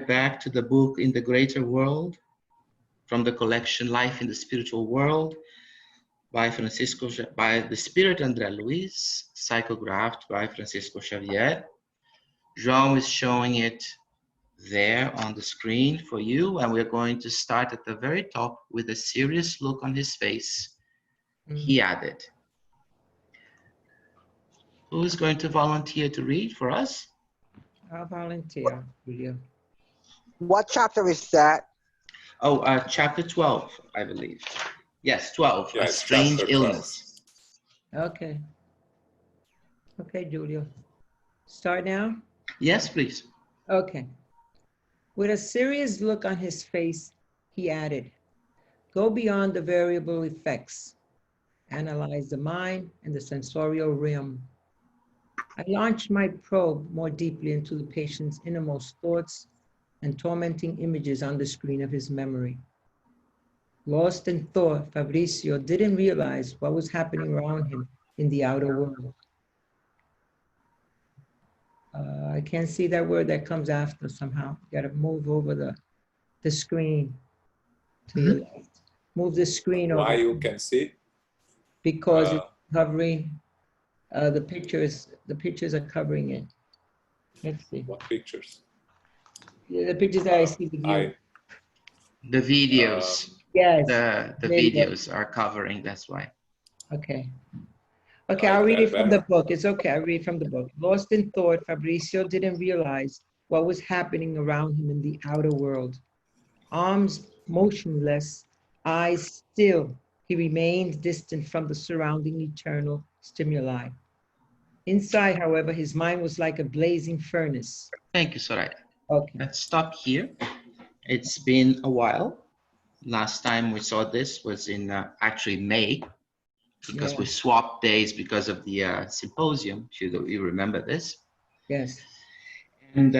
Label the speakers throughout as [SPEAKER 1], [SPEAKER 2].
[SPEAKER 1] back to the book In the Greater World from the collection Life in the Spiritual World by the Spirit André Luiz, psychographed by Francisco Xavier. João is showing it there on the screen for you, and we're going to start at the very top with a serious look on his face. He added. Who is going to volunteer to read for us?
[SPEAKER 2] I'll volunteer, Julio.
[SPEAKER 3] What chapter is that?
[SPEAKER 1] Oh, chapter 12, I believe. Yes, 12,
[SPEAKER 4] Yeah,
[SPEAKER 1] a strange illness.
[SPEAKER 2] Okay. Okay, Julio. Start now?
[SPEAKER 1] Yes, please.
[SPEAKER 2] Okay. With a serious look on his face, he added, go beyond the variable effects. Analyze the mind and the sensorial realm. I launched my probe more deeply into the patient's innermost thoughts and tormenting images on the screen of his memory. Lost in thought, Fabrizio didn't realize what was happening around him in the outer world. I can't see that word that comes after somehow. You gotta move over the screen to your left. Move the screen over.
[SPEAKER 4] Why you can see?
[SPEAKER 2] Because it's covering the pictures are covering it. Let's see.
[SPEAKER 4] What pictures?
[SPEAKER 2] Yeah, the pictures that I see with you.
[SPEAKER 1] The videos.
[SPEAKER 2] Yes.
[SPEAKER 1] The videos are covering, that's why.
[SPEAKER 2] Okay. Okay, I'll read it from the book. It's okay, I'll read from the book. Lost in thought, Fabrizio didn't realize what was happening around him in the outer world. Arms motionless, eyes still, he remained distant from the surrounding eternal stimuli. Inside, however, his mind was like a blazing furnace.
[SPEAKER 1] Thank you, Soraya.
[SPEAKER 2] Okay.
[SPEAKER 1] Let's stop here. It's been a while. Last time we saw this was in actually May, because we swapped days because of the symposium. You remember this?
[SPEAKER 2] Yes.
[SPEAKER 1] And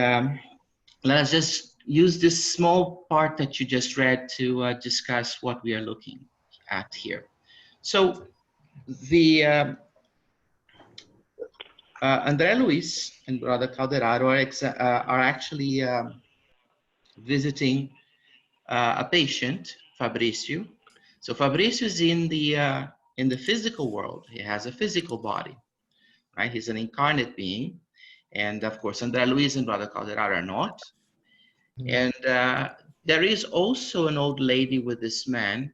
[SPEAKER 1] let us just use this small part that you just read to discuss what we are looking at here. So the André Luiz and Brother Calderaro are actually visiting a patient, Fabrizio. So Fabrizio is in the physical world. He has a physical body, right? He's an incarnate being. And of course, André Luiz and Brother Calderaro are not. And there is also an old lady with this man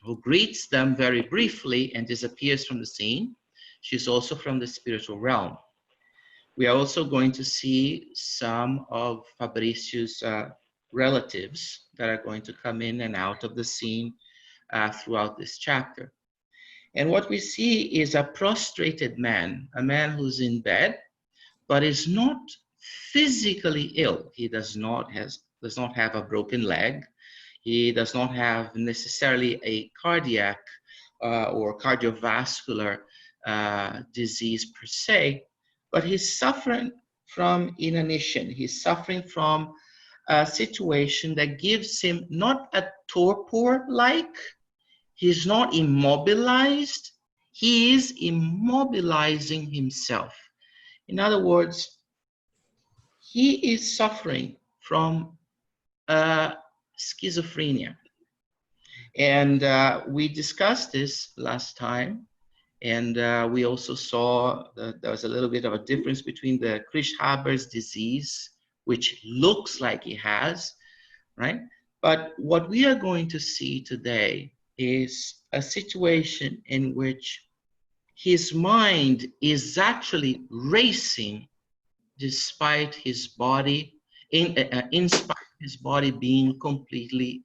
[SPEAKER 1] who greets them very briefly and disappears from the scene. She's also from the spiritual realm. We are also going to see some of Fabrizio's relatives that are going to come in and out of the scene throughout this chapter. And what we see is a prostrated man, a man who's in bed, but is not physically ill. He does not have a broken leg. He does not have necessarily a cardiac or cardiovascular disease per se, but he's suffering from inanition. He's suffering from a situation that gives him not a torpor-like, he's not immobilized, he is immobilizing himself. In other words, he is suffering from schizophrenia. And we discussed this last time. And we also saw that there was a little bit of a difference between the Krish-Haber's disease, which looks like he has, right? But what we are going to see today is a situation in which his mind is actually racing despite his body, in spite of his body being completely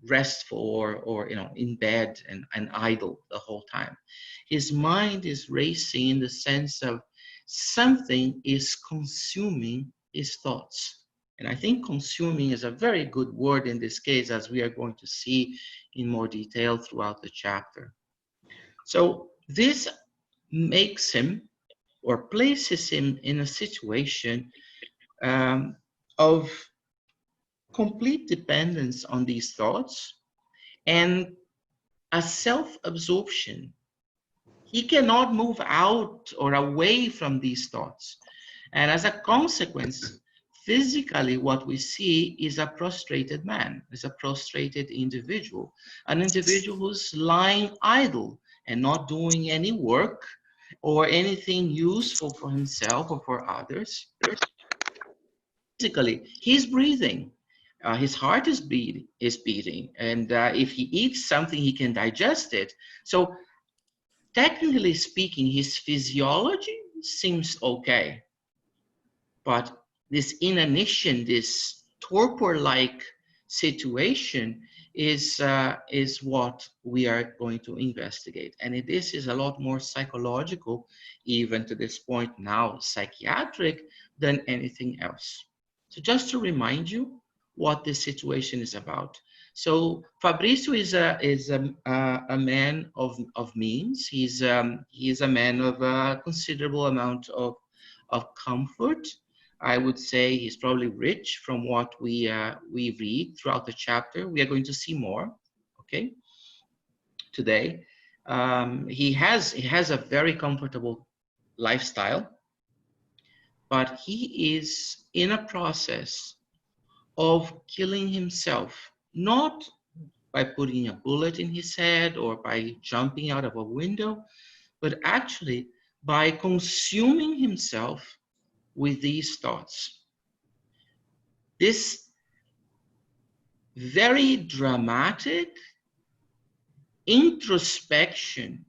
[SPEAKER 1] restful or in bed and idle the whole time. His mind is racing in the sense of something is consuming his thoughts. And I think consuming is a very good word in this case, as we are going to see in more detail throughout the chapter. So this makes him or places him in a situation of complete dependence on these thoughts and a self-absorption. He cannot move out or away from these thoughts. And as a consequence, physically what we see is a prostrated man, is a prostrated individual, an individual who's lying idle and not doing any work or anything useful for himself or for others. Physically, he's breathing. His heart is beating, and if he eats something, he can digest it. So, technically speaking, his physiology seems okay, but this inanition, this torpor-like situation is what we are going to investigate. And this is a lot more psychological, even to this point now, psychiatric, than anything else. So just to remind you what this situation is about. So Fabrizio is a man of means. He's a man of a considerable amount of comfort. I would say he's probably rich from what we read throughout the chapter. We are going to see more, okay, today. He has a very comfortable lifestyle, but he is in a process of killing himself, not by putting a bullet in his head or by jumping out of a window, but actually by consuming himself with these thoughts. This very dramatic introspection,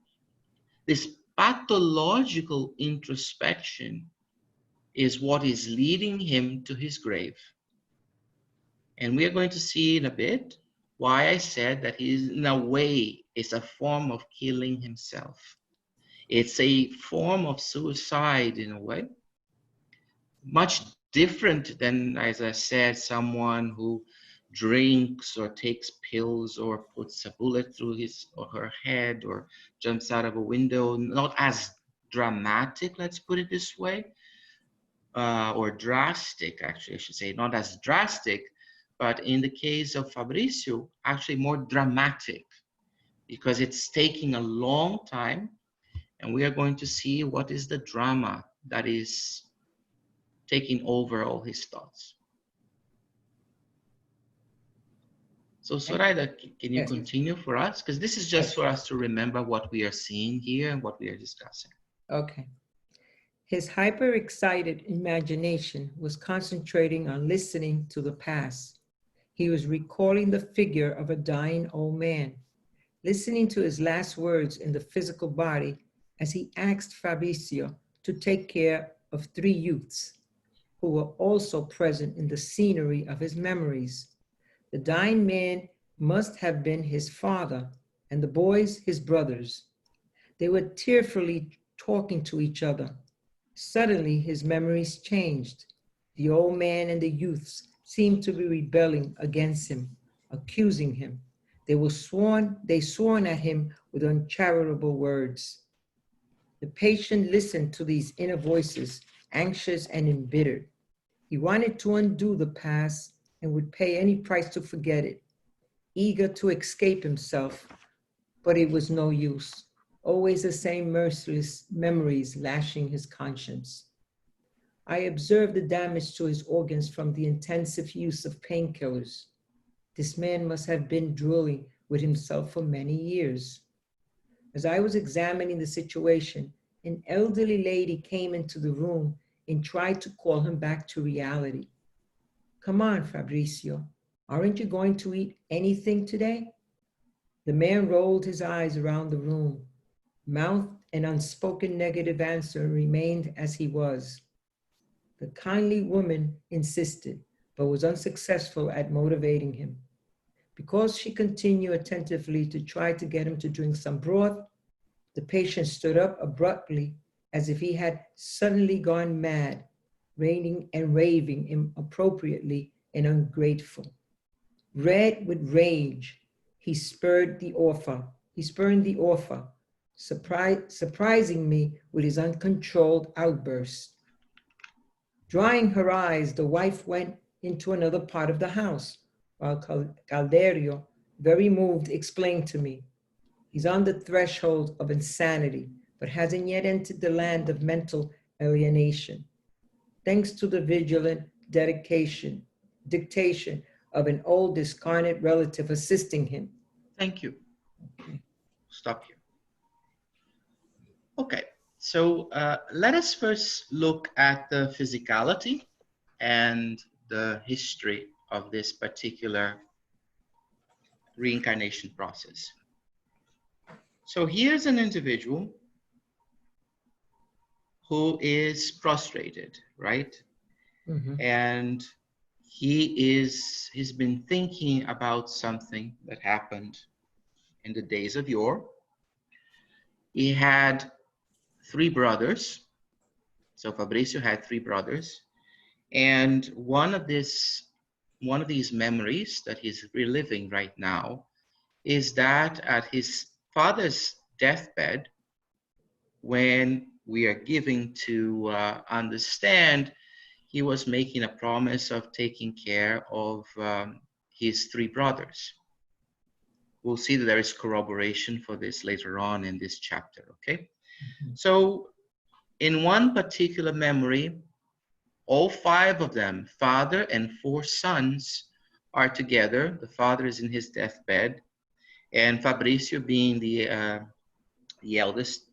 [SPEAKER 1] this pathological introspection, is what is leading him to his grave. And we are going to see in a bit why I said that he is, in a way, is a form of killing himself. It's a form of suicide in a way, much different than, as I said, someone who drinks or takes pills or puts a bullet through his or her head or jumps out of a window. Not as dramatic, let's put it this way, or drastic, actually, I should say, not as drastic, but in the case of Fabrizio, actually more dramatic, because it's taking a long time, and we are going to see what is the drama that is taking over all his thoughts. So Soraya, can you continue for us? Because this is just for us to remember what we are seeing here and what we are discussing.
[SPEAKER 2] Okay. His hyper-excited imagination was concentrating on listening to the past. He was recalling the figure of a dying old man, listening to his last words in the physical body as he asked Fabrizio to take care of 3 youths who were also present in the scenery of his memories. The dying man must have been his father, and the boys his brothers. They were tearfully talking to each other. Suddenly, his memories changed. The old man and the youths seemed to be rebelling against him, accusing him. They sworn at him with uncharitable words. The patient listened to these inner voices, anxious and embittered. He wanted to undo the past and would pay any price to forget it, eager to escape himself, but it was no use. Always the same merciless memories lashing his conscience. I observed the damage to his organs from the intensive use of painkillers. This man must have been drooling with himself for many years. As I was examining the situation, an elderly lady came into the room and tried to call him back to reality. Come on, Fabrizio, aren't you going to eat anything today? The man rolled his eyes around the room. Mouth and unspoken negative answer remained as he was. The kindly woman insisted, but was unsuccessful at motivating him. Because she continued attentively to try to get him to drink some broth, the patient stood up abruptly as if he had suddenly gone mad, raining and raving inappropriately and ungrateful. Red with rage, he spurned the offer, surprising me with his uncontrolled outburst. Drying her eyes, the wife went into another part of the house, while Calderio, very moved, explained to me, he's on the threshold of insanity, but hasn't yet entered the land of mental alienation. Thanks to the vigilant dictation of an old discarnate relative assisting him.
[SPEAKER 1] Thank you.
[SPEAKER 2] Okay.
[SPEAKER 1] Stop here. Okay, so let us first look at the physicality and the history of this particular reincarnation process. So here's an individual who is prostrated, right?
[SPEAKER 2] Mhm.
[SPEAKER 1] And he's been thinking about something that happened in the days of yore. He had three brothers. So Fabricio had three brothers. And one of these memories that he's reliving right now is that at his father's deathbed, when we are giving to understand he was making a promise of taking care of his three brothers. We'll see that there is corroboration for this later on in this chapter, okay? So in one particular memory, all five of them, father and four sons, are together. The father is in his deathbed, and Fabricio, being the eldest,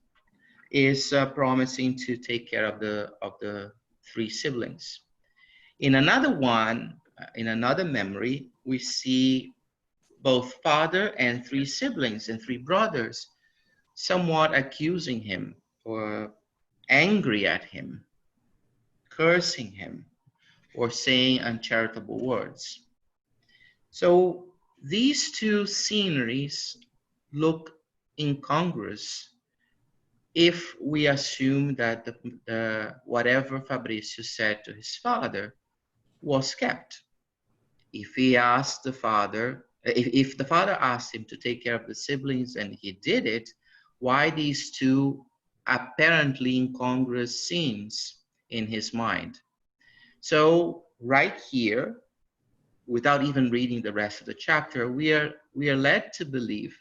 [SPEAKER 1] is promising to take care of the three siblings. In another one, in another memory, we see both father and three siblings and three brothers somewhat accusing him or angry at him, cursing him, or saying uncharitable words. So these two sceneries look incongruous if we assume that whatever Fabricio said to his father was kept. If he asked the father, if the father asked him to take care of the siblings and he did it, why these two apparently incongruous scenes in his mind? So right here, without even reading the rest of the chapter, we are led to believe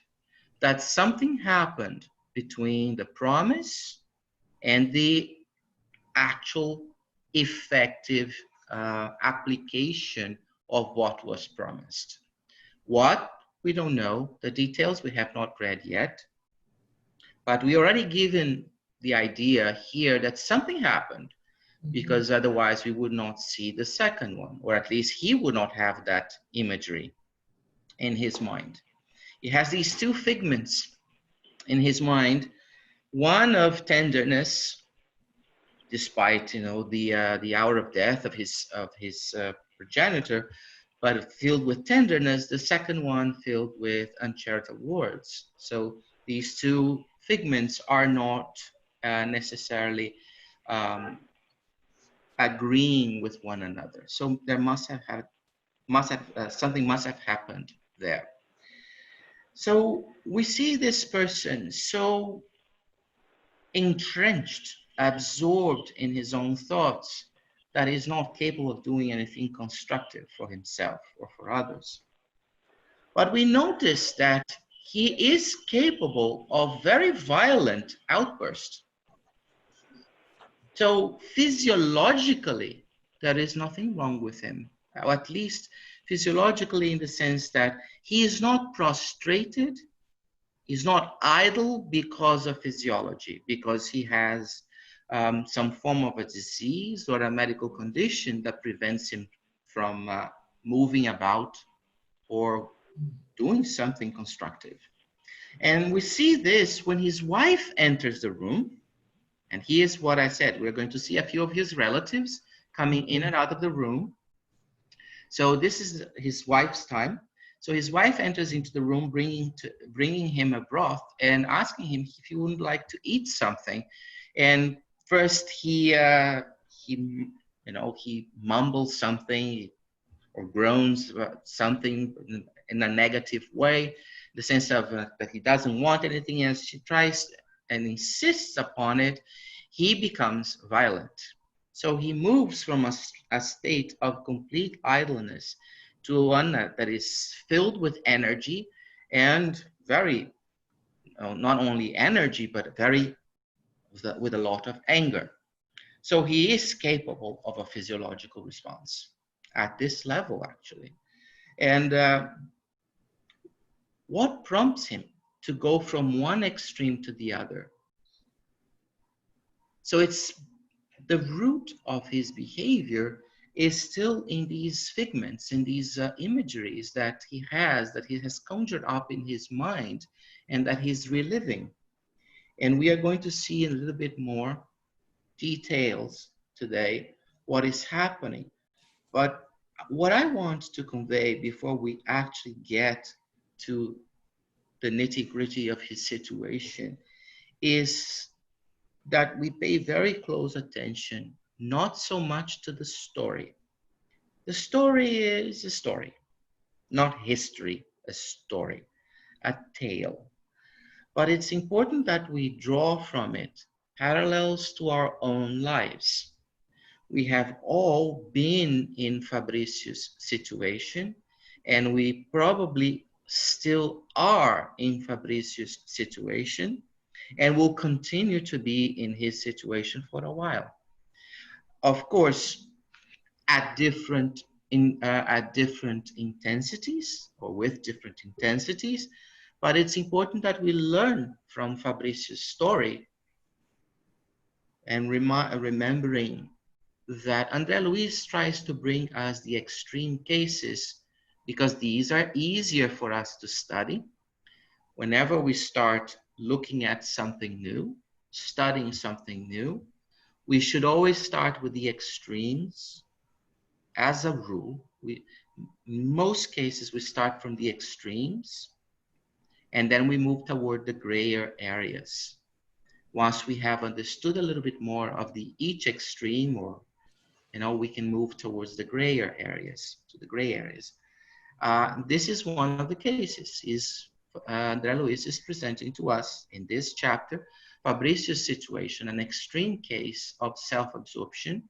[SPEAKER 1] that something happened between the promise and the actual effective application of what was promised. What? We don't know. The details we have not read yet. But we already given the idea here that something happened, because otherwise we would not see the second one, or at least he would not have that imagery in his mind. He has these two figments in his mind, one of tenderness, despite the hour of death of his progenitor, but filled with tenderness. The second one filled with uncharitable words. So these two figments are not necessarily agreeing with one another. So there something must have happened there. So we see this person so entrenched, absorbed in his own thoughts, that he's not capable of doing anything constructive for himself or for others. But we notice that he is capable of very violent outbursts. So physiologically, there is nothing wrong with him, or at least physiologically, in the sense that he is not prostrated, he's not idle because of physiology, because he has some form of a disease or a medical condition that prevents him from moving about or doing something constructive. And we see this when his wife enters the room. And here's what I said. We're going to see a few of his relatives coming in and out of the room. So this is his wife's time. So his wife enters into the room, bringing him a broth and asking him if he wouldn't like to eat something. And first he mumbles something or groans something in a negative way, the sense of that he doesn't want anything. As she tries and insists upon it, he becomes violent. So he moves from a state of complete idleness to one that is filled with energy and very, not only energy, but very with a lot of anger. So he is capable of a physiological response at this level, actually. And what prompts him to go from one extreme to the other? So it's the root of his behavior is still in these figments, in these imageries that he has conjured up in his mind and that he's reliving. And we are going to see in a little bit more details today what is happening. But what I want to convey before we actually get to the nitty-gritty of his situation is that we pay very close attention, not so much to the story. The story is a story, not history, a story, a tale. But it's important that we draw from it parallels to our own lives. We have all been in Fabricius' situation, and we probably still are in Fabricius' situation, and will continue to be in his situation for a while. Of course, at different intensities or with different intensities, but it's important that we learn from Fabricius' story and remembering that André Luiz tries to bring us the extreme cases because these are easier for us to study. Whenever we start looking at something new, studying something new, we should always start with the extremes. As a rule, in most cases, we start from the extremes and then we move toward the grayer areas. Once we have understood a little bit more of each extreme, or we can move towards the grayer areas, to the gray areas. This is one of the cases. André Luiz is presenting to us in this chapter Fabricius' situation, an extreme case of self-absorption,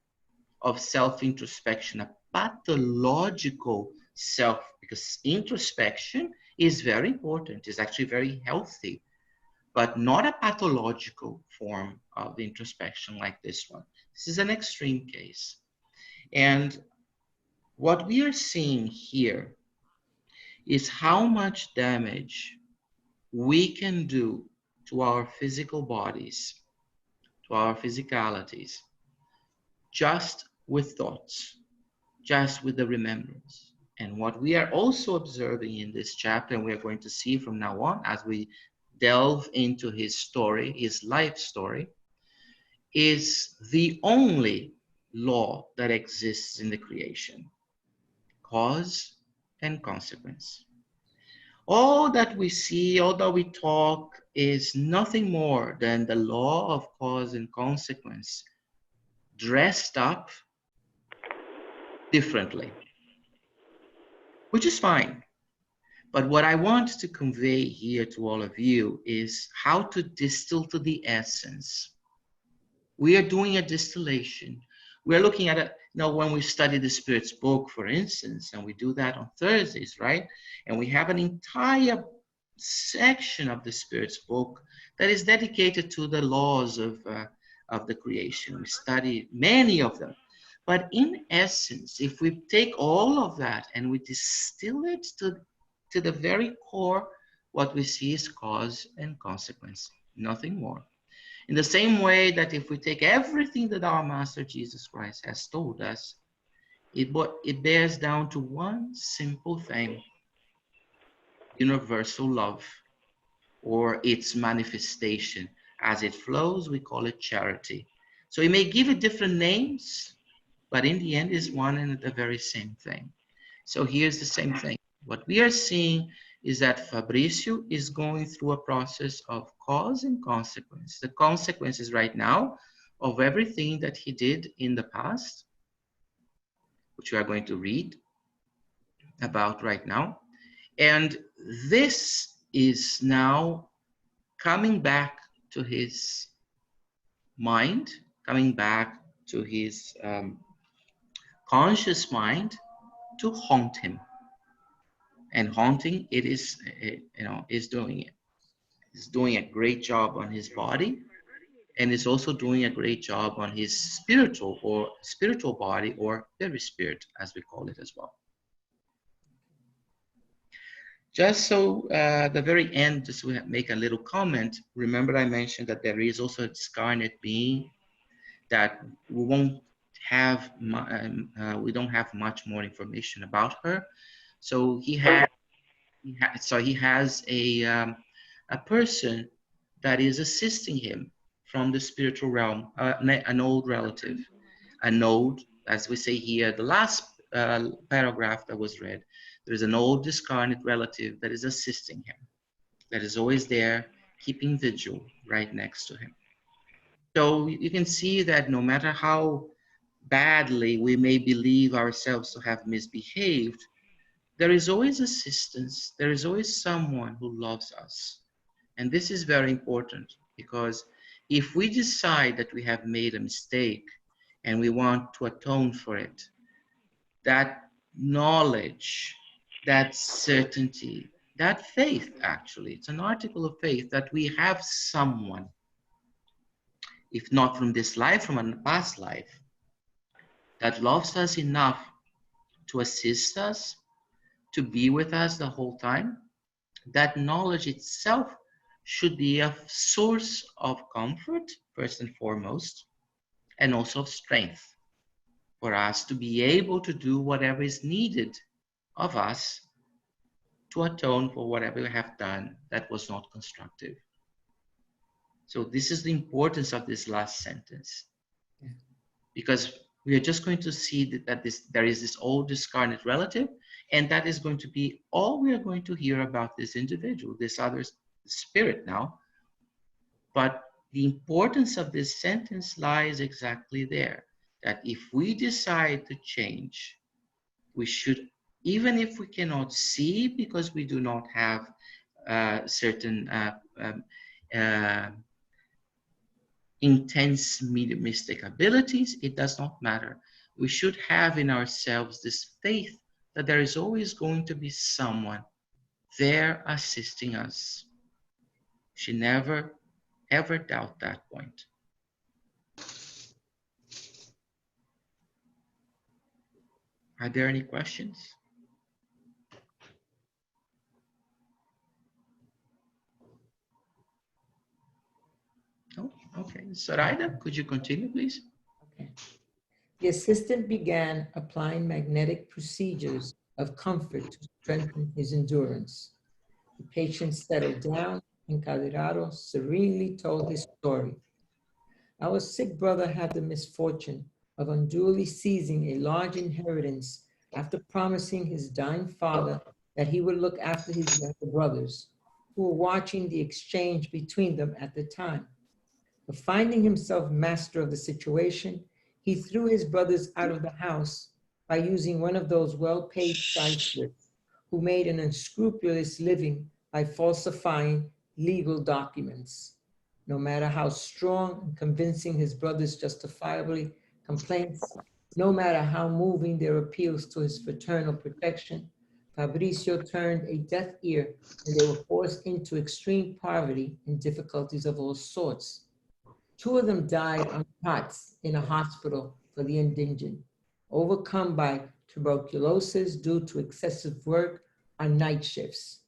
[SPEAKER 1] of self-introspection, a pathological self, because introspection is very important, is actually very healthy, but not a pathological form of introspection like this one. This is an extreme case. And what we are seeing here is how much damage we can do to our physical bodies, to our physicalities, just with thoughts, just with the remembrance. And what we are also observing in this chapter, and we are going to see from now on as we delve into his story, his life story, is the only law that exists in the creation: cause and consequence. All that we see, all that we talk, is nothing more than the law of cause and consequence dressed up differently, which is fine. But what I want to convey here to all of you is how to distill to the essence. We are doing a distillation. We're looking at it, when we study the Spirit's book, for instance, and we do that on Thursdays, right? And we have an entire section of the Spirit's book that is dedicated to the laws of the creation. We study many of them. But in essence, if we take all of that and we distill it to the very core, what we see is cause and consequence, nothing more. In the same way that if we take everything that our Master Jesus Christ has told us, it bears down to one simple thing: universal love, or its manifestation. As it flows, we call it charity. So it may give it different names, but in the end is one and the very same thing. So here's the same thing. What we are seeing is that Fabricio is going through a process of cause and consequence. The consequences right now of everything that he did in the past, which we are going to read about right now. And this is now coming back to his mind, coming back to his conscious mind to haunt him. And haunting, it is doing it. He's doing a great job on his body. and is also doing a great job on his spiritual body, or perispirit, as we call it as well. Just so the very end, just to make a little comment, remember I mentioned that there is also a discarnate being that we don't have much more information about her. So he has a person that is assisting him from the spiritual realm, an old relative, a node, as we say here, the last paragraph that was read. There is an old discarnate relative that is assisting him, that is always there, keeping vigil right next to him. So you can see that no matter how badly we may believe ourselves to have misbehaved, there is always assistance. There is always someone who loves us. And this is very important, because if we decide that we have made a mistake and we want to atone for it, that knowledge, that certainty, that faith, actually, it's an article of faith that we have someone, if not from this life, from a past life, that loves us enough to assist us, to be with us the whole time. That knowledge itself should be a source of comfort, first and foremost, and also of strength for us to be able to do whatever is needed of us to atone for whatever we have done that was not constructive. So this is the importance of this last sentence, because we are just going to see that there is this old discarnate relative, and that is going to be all we are going to hear about this individual, this other spirit now. But the importance of this sentence lies exactly there, that if we decide to change, we should, even if we cannot see because we do not have certain intense mystic abilities, it does not matter. We should have in ourselves this faith that there is always going to be someone there assisting us. Should never, ever doubt that point. Are there any questions? No? Okay. Zoraida, could you continue, please?
[SPEAKER 2] Okay. The assistant began applying magnetic procedures of comfort to strengthen his endurance. The patient settled down, and Caderaro serenely told his story. Our sick brother had the misfortune of unduly seizing a large inheritance after promising his dying father that he would look after his younger brothers, who were watching the exchange between them at the time. But finding himself master of the situation, he threw his brothers out of the house by using one of those well-paid shysters who made an unscrupulous living by falsifying legal documents. No matter how strong and convincing his brothers' justifiably complaints, no matter how moving their appeals to his fraternal protection, Fabricio turned a deaf ear, and they were forced into extreme poverty and difficulties of all sorts. Two of them died on cots in a hospital for the indigent, overcome by tuberculosis due to excessive work on night shifts.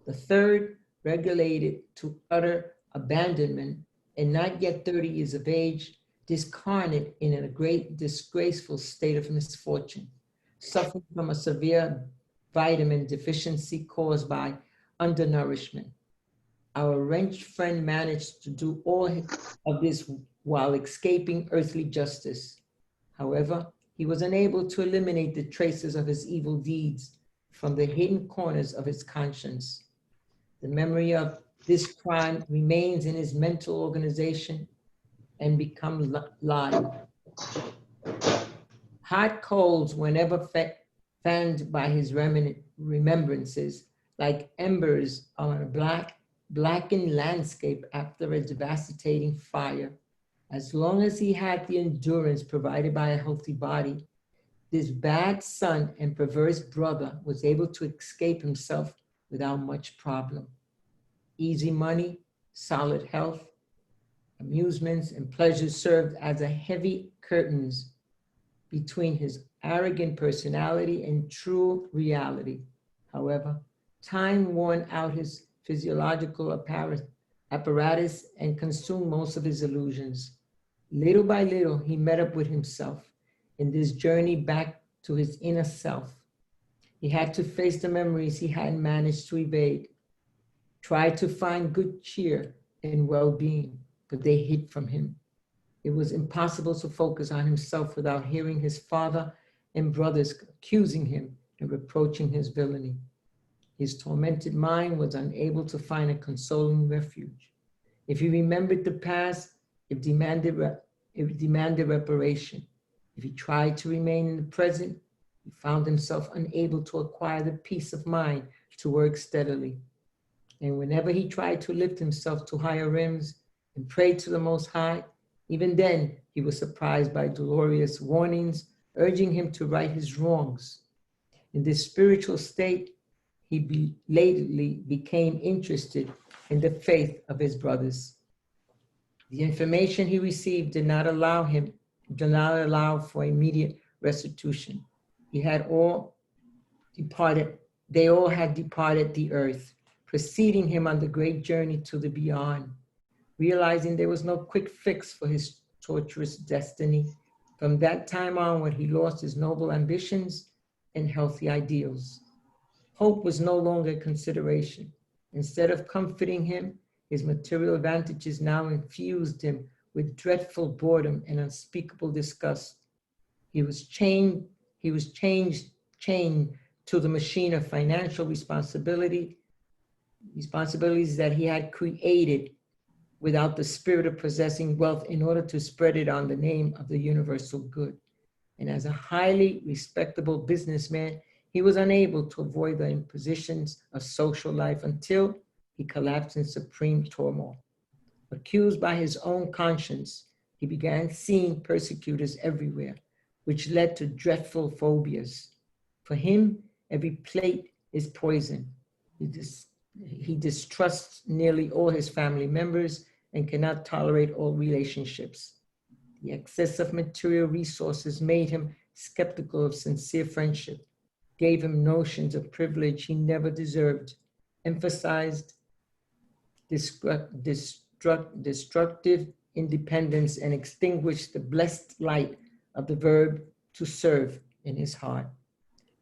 [SPEAKER 2] The third, regulated to utter abandonment and not yet 30 years of age, discarnate in a great disgraceful state of misfortune, suffering from a severe vitamin deficiency caused by undernourishment. Our wrenched friend managed to do all of this while escaping earthly justice. However, he was unable to eliminate the traces of his evil deeds from the hidden corners of his conscience. The memory of this crime remains in his mental organization and becomes live. Hot coals, whenever fanned by his remembrances, like embers on a blackened landscape after a devastating fire. As long as he had the endurance provided by a healthy body, this bad son and perverse brother was able to escape himself without much problem. Easy money, solid health, a amusements, and pleasures served as a heavy curtains between his arrogant personality and true reality. However, time worn out his physiological apparatus and consumed most of his illusions. Little by little, he met up with himself in this journey back to his inner self. He had to face the memories he hadn't managed to evade, try to find good cheer and well-being, but they hid from him. It was impossible to focus on himself without hearing his father and brothers accusing him and reproaching his villainy. His tormented mind was unable to find a consoling refuge. If he remembered the past, it demanded reparation. If he tried to remain in the present, he found himself unable to acquire the peace of mind to work steadily. And whenever he tried to lift himself to higher rims and pray to the Most High, even then he was surprised by dolorous warnings urging him to right his wrongs. In this spiritual state, he belatedly became interested in the faith of his brothers. The information he received did not allow for immediate restitution. They all had departed the earth, preceding him on the great journey to the beyond. Realizing there was no quick fix for his torturous destiny, from that time onward, he lost his noble ambitions and healthy ideals. Hope was no longer a consideration. Instead of comforting him, his material advantages now infused him with dreadful boredom and unspeakable disgust. He was chained to the machine of financial responsibilities that he had created without the spirit of possessing wealth in order to spread it on the name of the universal good. And as a highly respectable businessman, he was unable to avoid the impositions of social life until he collapsed in supreme turmoil. Accused by his own conscience, he began seeing persecutors everywhere, which led to dreadful phobias. For him, every plate is poison. He distrusts nearly all his family members and cannot tolerate all relationships. The excess of material resources made him skeptical of sincere friendship, gave him notions of privilege he never deserved, emphasized destructive independence, and extinguished the blessed light of the verb to serve in his heart.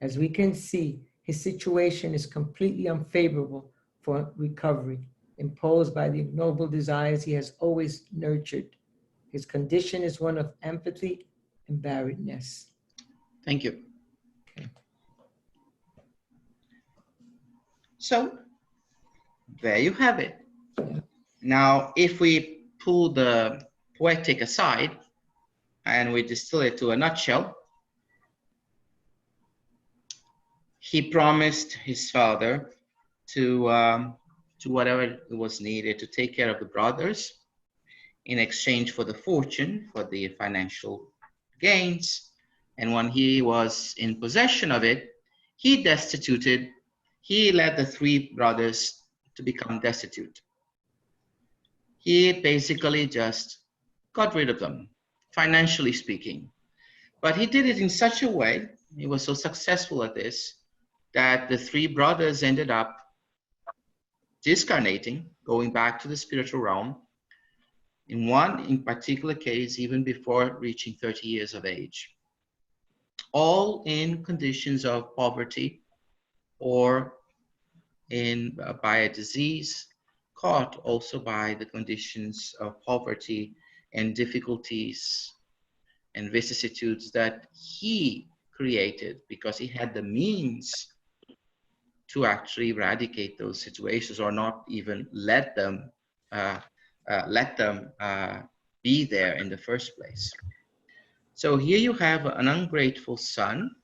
[SPEAKER 2] As we can see, his situation is completely unfavorable for recovery, imposed by the ignoble desires he has always nurtured. His condition is one of empathy and barrenness.
[SPEAKER 1] Thank you.
[SPEAKER 2] Okay.
[SPEAKER 1] So there you have it. Now, if we pull the poetic aside and we distill it to a nutshell, he promised his father to whatever was needed to take care of the brothers in exchange for the fortune, for the financial gains. And when he was in possession of it, he led the three brothers to become destitute. He basically just got rid of them, financially speaking. But he did it in such a way, he was so successful at this, that the three brothers ended up discarnating, going back to the spiritual realm, in one in particular case, even before reaching 30 years of age. All in conditions of poverty or by a disease, caught also by the conditions of poverty and difficulties and vicissitudes that he created, because he had the means to actually eradicate those situations or not even let them be there in the first place. So here you have an ungrateful son,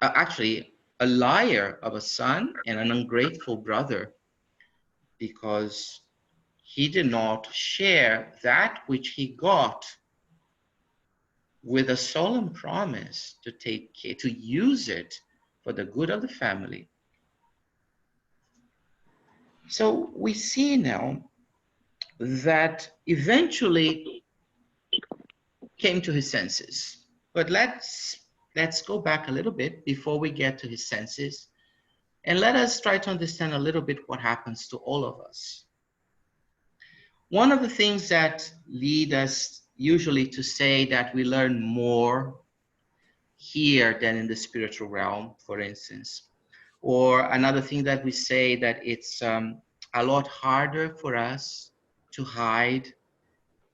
[SPEAKER 1] actually a liar of a son and an ungrateful brother, because he did not share that which he got with a solemn promise to take care, to use it for the good of the family. So we see now that eventually came to his senses. But let's go back a little bit before we get to his senses, and let us try to understand a little bit what happens to all of us. One of the things that lead us usually to say that we learn more here than in the spiritual realm, for instance, or another thing that we say that it's a lot harder for us to hide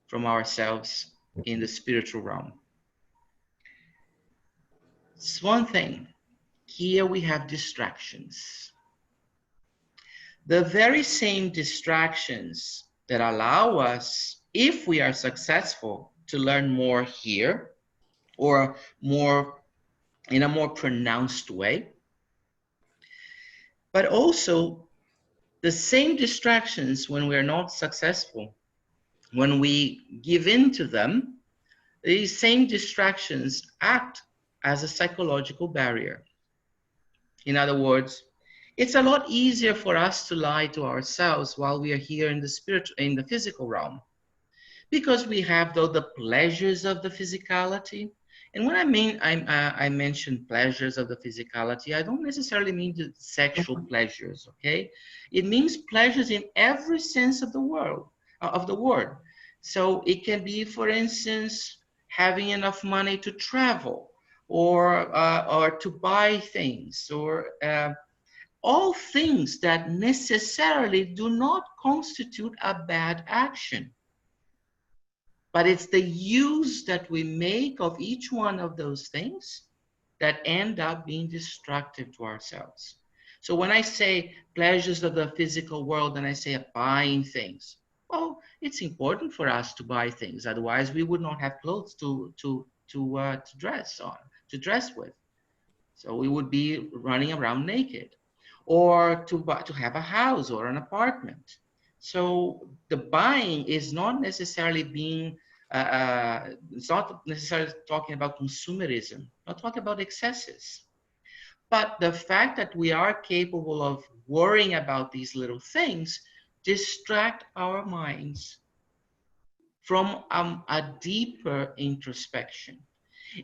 [SPEAKER 1] from ourselves in the spiritual realm. It's one thing. Here we have distractions. The very same distractions that allow us, if we are successful, to learn more here, or more in a more pronounced way, but also the same distractions when we are not successful, when we give in to them, these same distractions act as a psychological barrier. In other words, it's a lot easier for us to lie to ourselves while we are here in the spiritual, in the physical realm, because we have though the pleasures of the physicality. And when I mention pleasures of the physicality, I don't necessarily mean the sexual pleasures, okay? It means pleasures in every sense of the word. So it can be, for instance, having enough money to travel, or to buy things, or all things that necessarily do not constitute a bad action. But it's the use that we make of each one of those things that end up being destructive to ourselves. So when I say pleasures of the physical world and I say buying things, well, it's important for us to buy things. Otherwise, we would not have clothes to dress on, to dress with. So we would be running around naked, or to have a house or an apartment. So the buying is not necessarily being, it's not necessarily talking about consumerism, not talking about excesses. But the fact that we are capable of worrying about these little things distract our minds from a deeper introspection.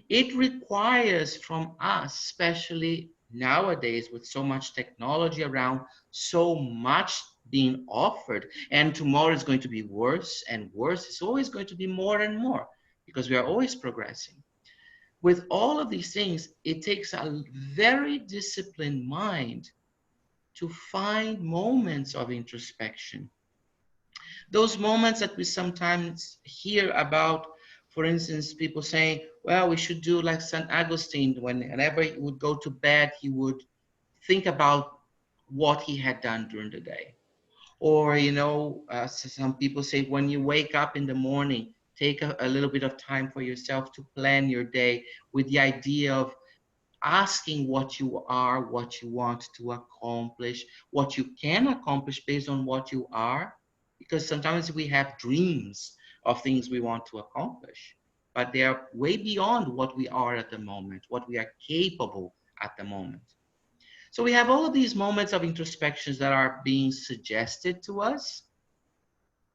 [SPEAKER 1] It requires from us, especially nowadays with so much technology around, so much being offered, and tomorrow is going to be worse and worse. It's always going to be more and more because we are always progressing. With all of these things, it takes a very disciplined mind to find moments of introspection. Those moments that we sometimes hear about, for instance, people saying, well, we should do like St. Augustine, whenever he would go to bed, he would think about what he had done during the day. Or, some people say, when you wake up in the morning, take a little bit of time for yourself to plan your day with the idea of asking what you are, what you want to accomplish, what you can accomplish based on what you are. Because sometimes we have dreams of things we want to accomplish, but they are way beyond what we are at the moment, what we are capable at the moment. So we have all of these moments of introspections that are being suggested to us.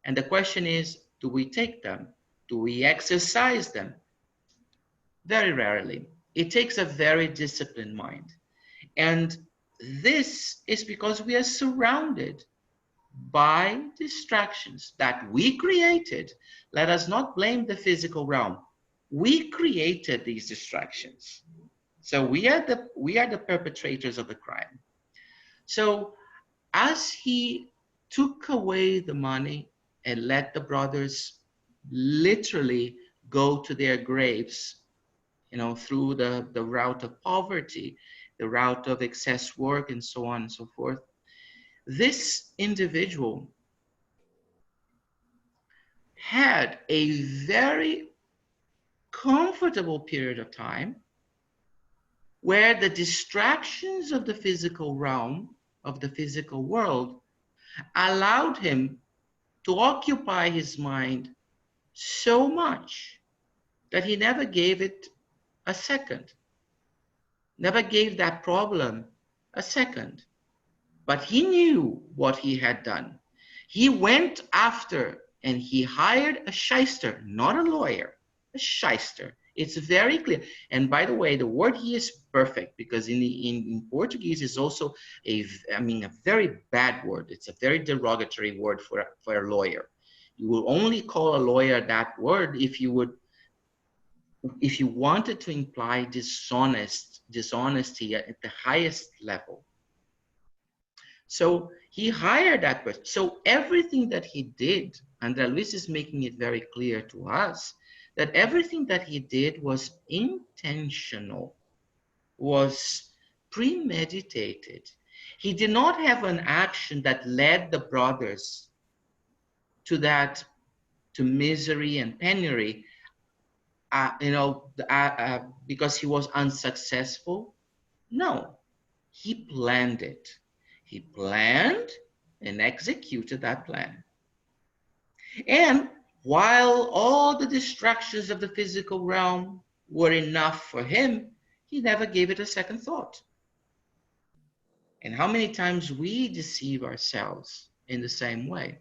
[SPEAKER 1] And the question is, do we take them? Do we exercise them? Very rarely. It takes a very disciplined mind. And this is because we are surrounded by distractions that we created. Let us not blame the physical realm. We created these distractions. So we are the perpetrators of the crime. So as he took away the money and let the brothers literally go to their graves, through the route of poverty, the route of excess work, and so on and so forth, this individual had a very comfortable period of time where the distractions of the physical realm, of the physical world, allowed him to occupy his mind so much that he never gave it a second, never gave that problem a second. But he knew what he had done. He went after and he hired a shyster, not a lawyer, a shyster. It's very clear. And by the way, the word here is perfect, because in Portuguese is also a very bad word. It's a very derogatory word for a lawyer. You will only call a lawyer that word if you wanted to imply dishonesty at the highest level. So he hired that person. So everything that he did, André Luis is making it very clear to us that everything that he did was intentional, was premeditated. He did not have an action that led the brothers to misery and penury, because he was unsuccessful. No, he planned it. He planned and executed that plan. And while all the distractions of the physical realm were enough for him, he never gave it a second thought. And how many times we deceive ourselves in the same way?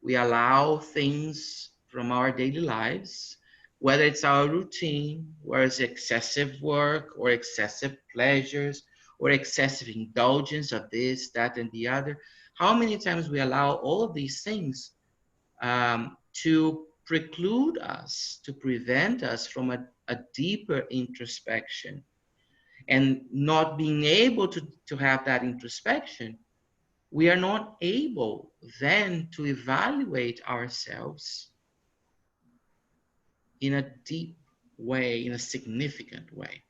[SPEAKER 1] We allow things from our daily lives, whether it's our routine, whether it's excessive work or excessive pleasures or excessive indulgence of this, that, and the other. How many times we allow all of these things to preclude us, to prevent us from a deeper introspection, and not being able to have that introspection, we are not able then to evaluate ourselves in a deep way, in a significant way.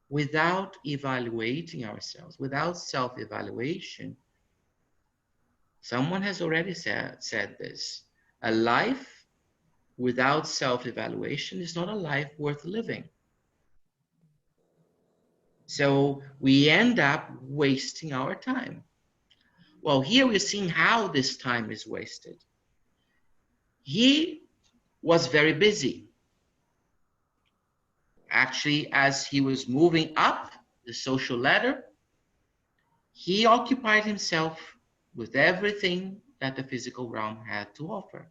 [SPEAKER 1] Without evaluating ourselves, without self-evaluation, someone has already said this, a life without self-evaluation is not a life worth living. So we end up wasting our time. Well, here we're seeing how this time is wasted. He was very busy. Actually, as he was moving up the social ladder, he occupied himself with everything that the physical realm had to offer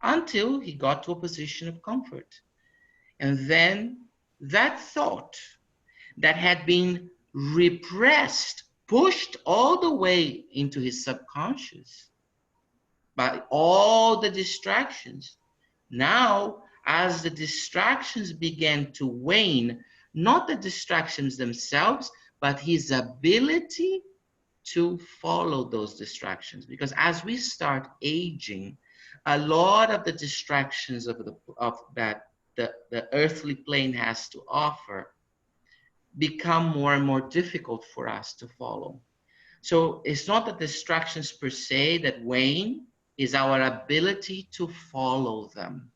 [SPEAKER 1] until he got to a position of comfort. And then that thought that had been repressed, pushed all the way into his subconscious by all the distractions. Now, as the distractions began to wane, not the distractions themselves, but his ability to follow those distractions. Because as we start aging, a lot of the distractions the earthly plane has to offer become more and more difficult for us to follow. So it's not the distractions per se that wane, is our ability to follow them.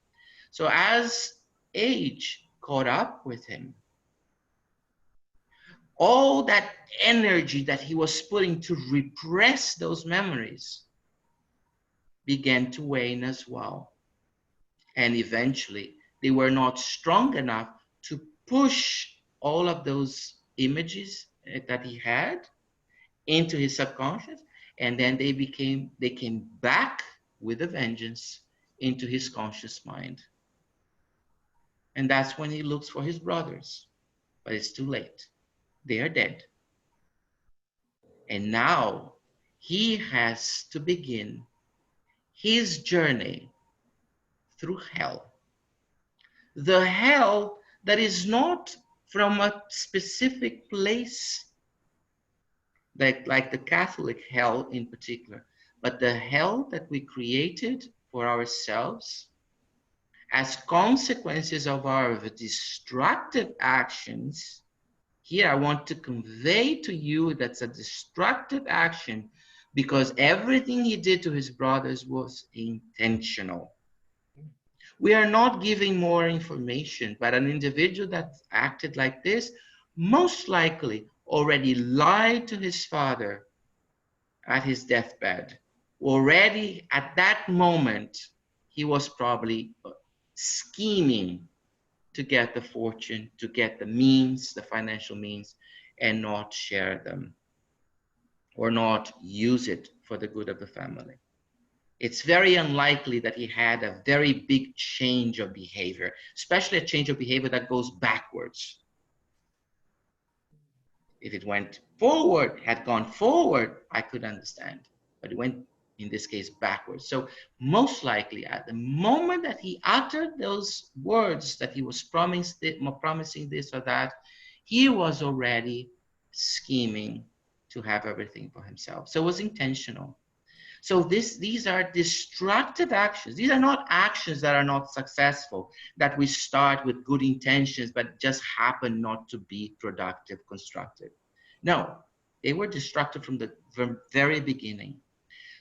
[SPEAKER 1] So as age caught up with him, all that energy that he was putting to repress those memories began to wane as well. And eventually, they were not strong enough to push all of those images that he had into his subconscious, and then they came back with a vengeance into his conscious mind. And that's when he looks for his brothers, but it's too late. They are dead. And now he has to begin his journey through hell. The hell that is not from a specific place, like the Catholic hell in particular, but the hell that we created for ourselves as consequences of our destructive actions. Here I want to convey to you that's a destructive action, because everything he did to his brothers was intentional. We are not giving more information, but an individual that acted like this most likely already lied to his father at his deathbed. Already at that moment, he was probably scheming to get the fortune, to get the means, the financial means, and not share them or not use it for the good of the family. It's very unlikely that he had a very big change of behavior, especially a change of behavior that goes backwards. If it went forward, had gone forward, I could understand. But it went, in this case, backwards. So most likely, at the moment that he uttered those words that he was promising this or that, he was already scheming to have everything for himself. So it was intentional. So these are destructive actions. These are not actions that are not successful, that we start with good intentions, but just happen not to be productive, constructive. No, they were destructive from the very beginning.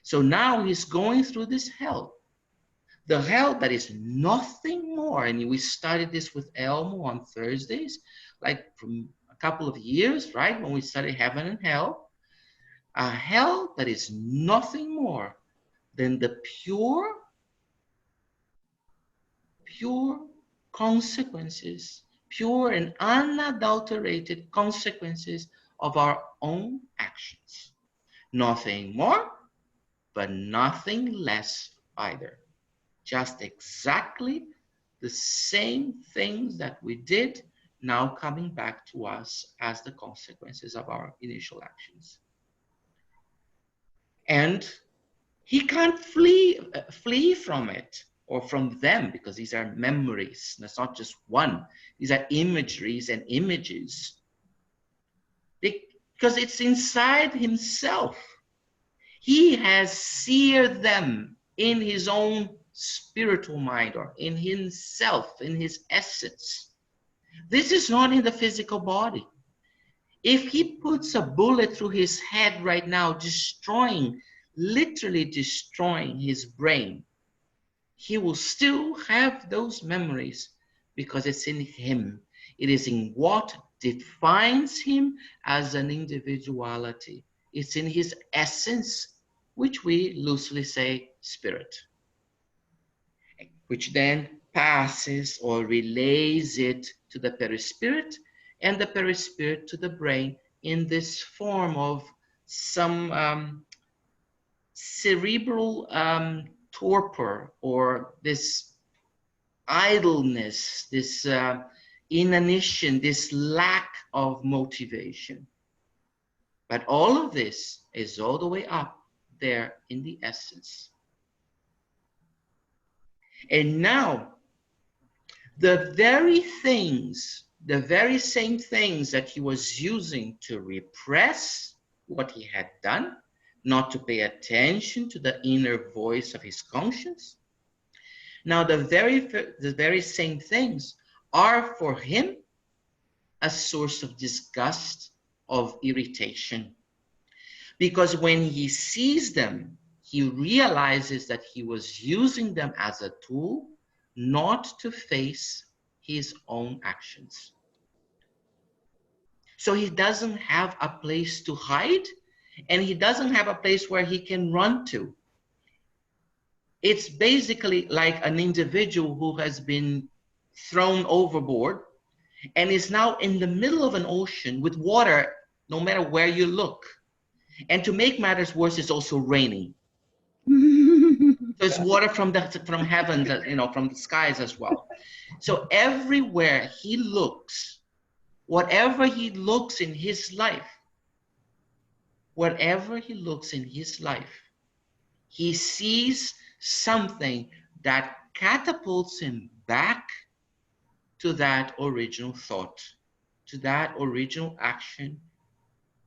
[SPEAKER 1] So now he's going through this hell. The hell that is nothing more, and we studied this with Elmo on Thursdays, like from a couple of years, right? When we studied heaven and hell. A hell that is nothing more than the pure consequences, pure and unadulterated consequences of our own actions. Nothing more, but nothing less either. Just exactly the same things that we did now coming back to us as the consequences of our initial actions. And he can't flee from it or from them, because these are memories. That's not just one. These are imageries and images. Because it's inside himself. He has seared them in his own spiritual mind, or in himself, in his essence. This is not in the physical body. If he puts a bullet through his head right now, literally destroying his brain, he will still have those memories, because it's in him. It is in what defines him as an individuality. It's in his essence, which we loosely say spirit, which then passes or relays it to the perispirit, and the perispirit to the brain in this form of some cerebral torpor, or this idleness, this inanition, this lack of motivation. But all of this is all the way up there in the essence. And now, the very same things that he was using to repress what he had done, not to pay attention to the inner voice of his conscience. Now, the very same things are for him a source of disgust, of irritation. Because when he sees them, he realizes that he was using them as a tool, not to face his own actions. So he doesn't have a place to hide, and he doesn't have a place where he can run to. It's basically like an individual who has been thrown overboard and is now in the middle of an ocean with water no matter where you look. And to make matters worse, it's also raining. So it's water from heaven, from the skies as well. So everywhere he looks, whatever he looks in his life, he sees something that catapults him back to that original thought, to that original action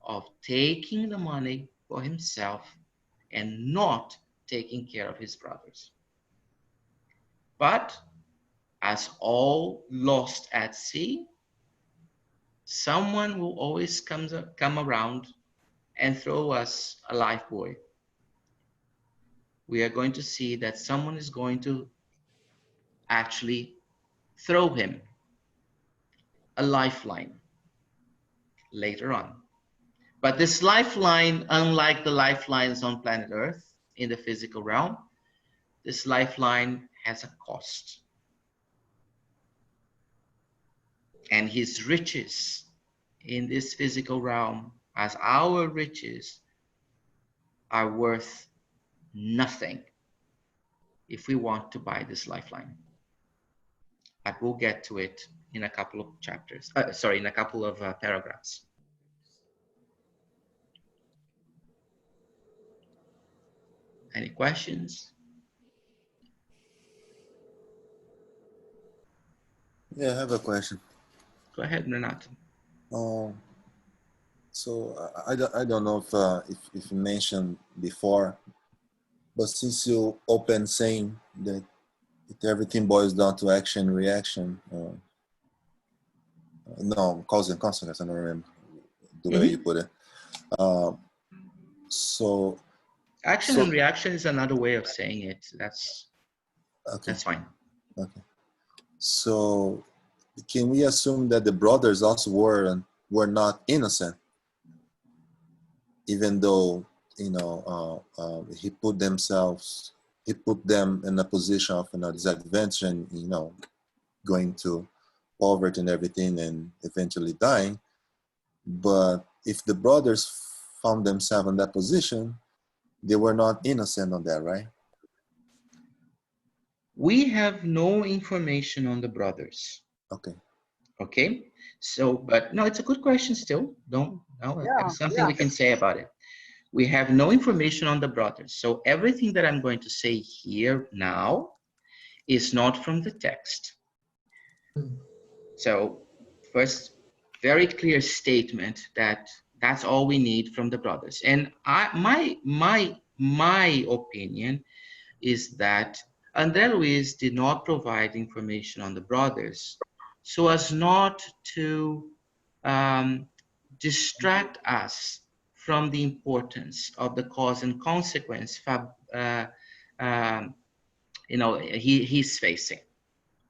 [SPEAKER 1] of taking the money for himself and not taking care of his brothers. But as all lost at sea, someone will always come around and throw us a life buoy. We are going to see that someone is going to actually throw him a lifeline later on. But this lifeline, unlike the lifelines on planet Earth in the physical realm, this lifeline has a cost. And his riches in this physical realm, as our riches, are worth nothing if we want to buy this lifeline. But we'll get to it in a couple of chapters. Sorry, in a couple of paragraphs. Any questions?
[SPEAKER 4] Yeah, I have a question.
[SPEAKER 1] Go ahead, Renato.
[SPEAKER 4] So I don't know if you mentioned before, but since you open saying that everything boils down to action reaction, no, cause and consequence, I don't remember the way you put it. So
[SPEAKER 1] action and reaction is another way of saying it. That's
[SPEAKER 4] okay.
[SPEAKER 1] That's fine.
[SPEAKER 4] Okay. So can we assume that the brothers also were not innocent, even though he put them in a position of disadvantage and going to poverty and everything and eventually dying. But if the brothers found themselves in that position, they were not innocent on that, right?
[SPEAKER 1] We have no information on the brothers.
[SPEAKER 4] Okay.
[SPEAKER 1] Okay. So, but no, it's a good question still. There's something we can say about it. We have no information on the brothers. So everything that I'm going to say here now is not from the text. So first, very clear statement that that's all we need from the brothers. And my opinion is that André Luiz did not provide information on the brothers so as not to distract us from the importance of the cause and consequence he's facing.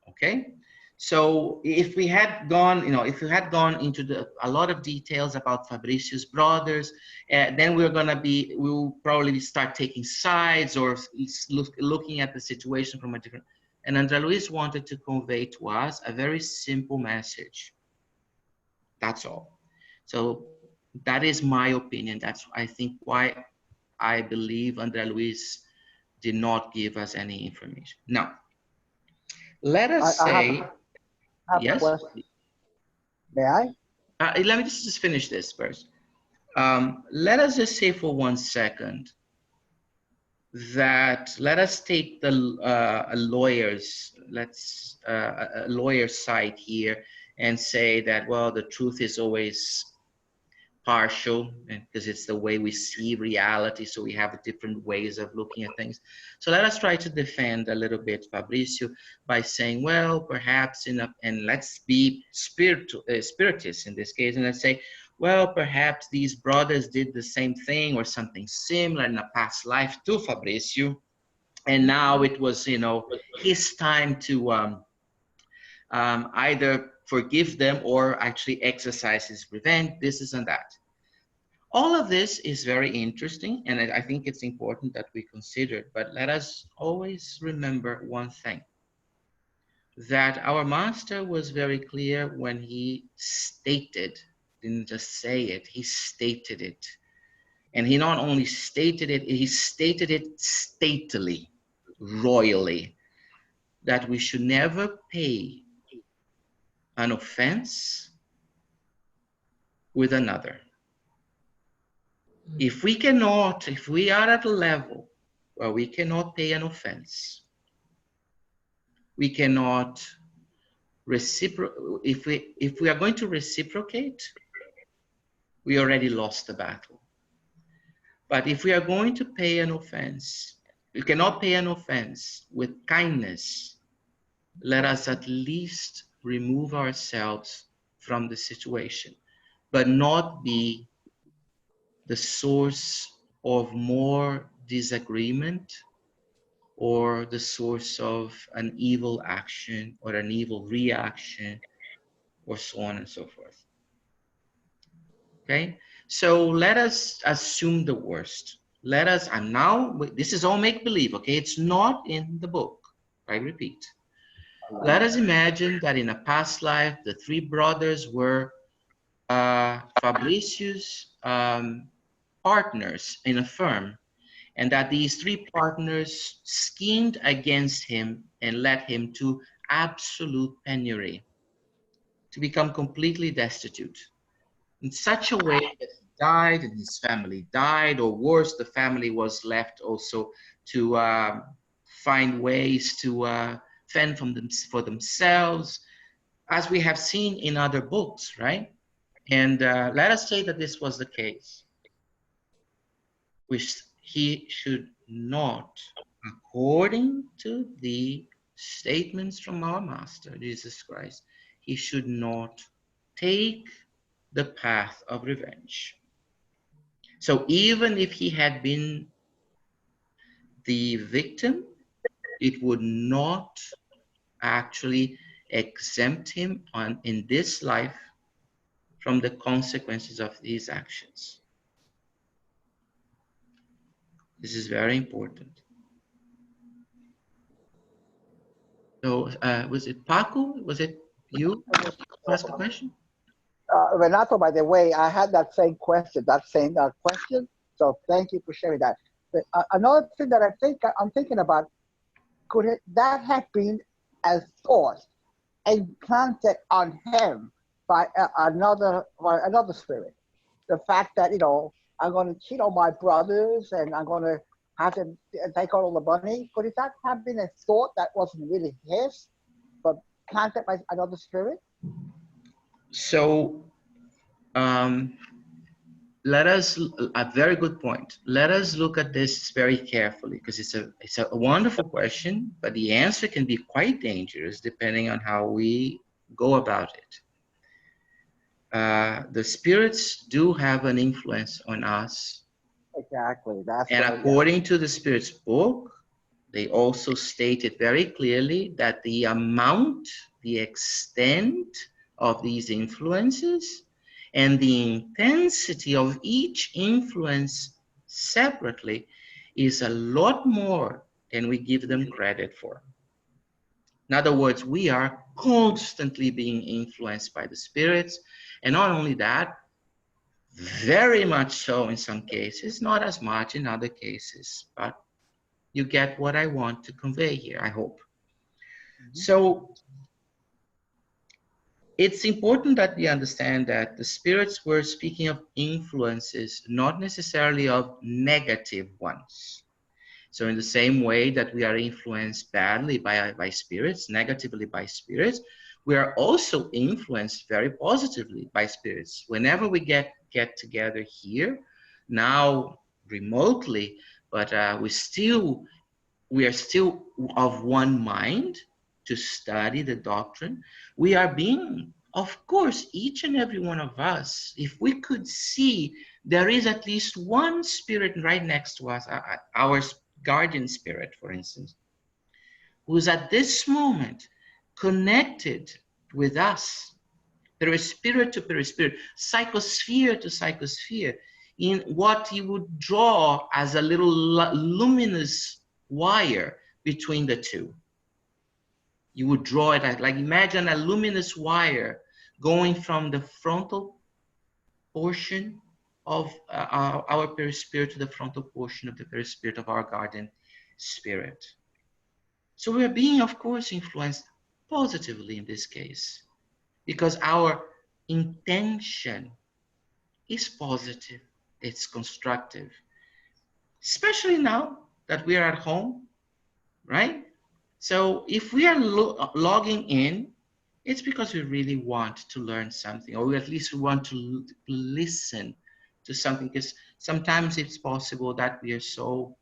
[SPEAKER 1] Okay, so if we had gone, into a lot of details about Fabricio's brothers, then we'll probably start taking sides or looking at the situation from a different. And André Luiz wanted to convey to us a very simple message. That's all. So that is my opinion. That's, I think, why I believe André Luiz did not give us any information. Now, let us say,
[SPEAKER 3] I have
[SPEAKER 1] yes?
[SPEAKER 3] a question. May I?
[SPEAKER 1] Let me just finish this first. Let us just say for 1 second that let us take the a lawyer's side here and say that, well, the truth is always partial because it's the way we see reality, so we have different ways of looking at things. So let us try to defend a little bit Fabricio by saying, well, perhaps and let's be spiritists in this case, and let's say, well, perhaps these brothers did the same thing or something similar in a past life to Fabricio, and now it was his time to either forgive them or actually exercise his revenge, this and that. All of this is very interesting, and I think it's important that we consider it, but let us always remember one thing, that our master was very clear when he stated, didn't just say it, he stated it. And he not only stated it, he stated it stately, royally, that we should never pay an offense with another. If we are at a level where we cannot pay an offense, we cannot if we are going to reciprocate, we already lost the battle. But if we are going to pay an offense, we cannot pay an offense with kindness. Let us at least remove ourselves from the situation, but not be the source of more disagreement or the source of an evil action or an evil reaction or so on and so forth. Okay, so let us assume the worst. This is all make-believe, okay? It's not in the book, I repeat. Let us imagine that in a past life, the three brothers were Fabricio's partners in a firm, and that these three partners schemed against him and led him to absolute penury, to become completely destitute, in such a way that he died and his family died, or worse, the family was left also to find ways to fend for themselves, as we have seen in other books, right? And let us say that this was the case, which he should not, according to the statements from our Master, Jesus Christ, he should not take the path of revenge. So even if he had been the victim, it would not actually exempt him in this life from the consequences of these actions. This is very important. So was it Paco? Was it you who asked the question?
[SPEAKER 3] Renato, by the way, I had that same question, question. So thank you for sharing that. But, another thing that I'm thinking about, that have been a thought implanted on him by another spirit? The fact that, I'm going to cheat on my brothers and I'm going to have to take all the money. Could that have been a thought that wasn't really his, but planted by another spirit?
[SPEAKER 1] So let us, a very good point. Let us look at this very carefully, because it's a wonderful question, but the answer can be quite dangerous depending on how we go about it. The spirits do have an influence on us.
[SPEAKER 3] Exactly. That's
[SPEAKER 1] and
[SPEAKER 3] right,
[SPEAKER 1] according to the Spirit's book, they also stated very clearly that the amount, the extent of these influences and the intensity of each influence separately is a lot more than we give them credit for. In other words, we are constantly being influenced by the spirits, and not only that, very much so in some cases, not as much in other cases, but you get what I want to convey here, I hope. So it's important that we understand that the spirits were speaking of influences, not necessarily of negative ones. So in the same way that we are influenced badly by spirits, negatively by spirits, we are also influenced very positively by spirits. Whenever we get together here, now remotely, but we are still of one mind to study the doctrine. We are being, of course, each and every one of us, if we could see there is at least one spirit right next to us, our guardian spirit, for instance, who's at this moment connected with us, perispirit to perispirit, psychosphere to psychosphere, in what you would draw as a little luminous wire between the two. You would draw it like imagine a luminous wire going from the frontal portion of our perispirit to the frontal portion of the perispirit of our guardian spirit. So we are being, of course, influenced positively in this case, because our intention is positive, it's constructive, especially now that we are at home, right? So if we are logging in, it's because we really want to learn something, or at least we want to listen to something, because sometimes it's possible that we are so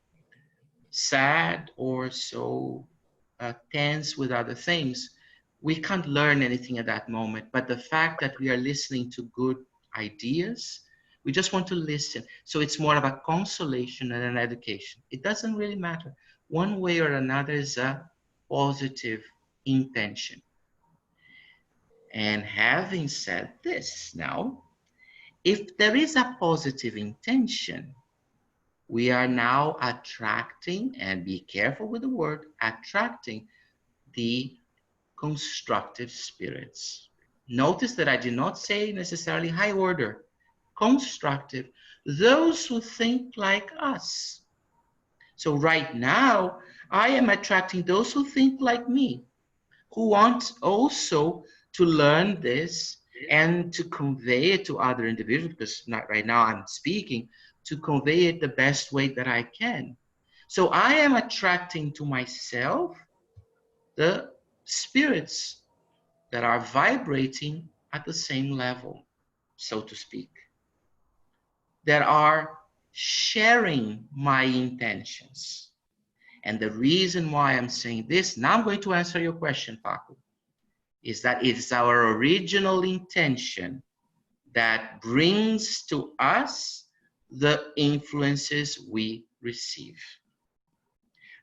[SPEAKER 1] sad or so tense with other things, we can't learn anything at that moment. But the fact that we are listening to good ideas, we just want to listen. So it's more of a consolation and an education. It doesn't really matter. One way or another is a positive intention. And having said this now, if there is a positive intention, we are now attracting, and be careful with the word, attracting the constructive spirits. Notice that I did not say necessarily high order, constructive, those who think like us, So right now, I am attracting those who think like me, who want also to learn this and to convey it to other individuals, because not right now I'm speaking, to convey it the best way that I can. So I am attracting to myself the spirits that are vibrating at the same level, so to speak, that are sharing my intentions. And the reason why I'm saying this, now I'm going to answer your question, Paco, is that it's our original intention that brings to us the influences we receive.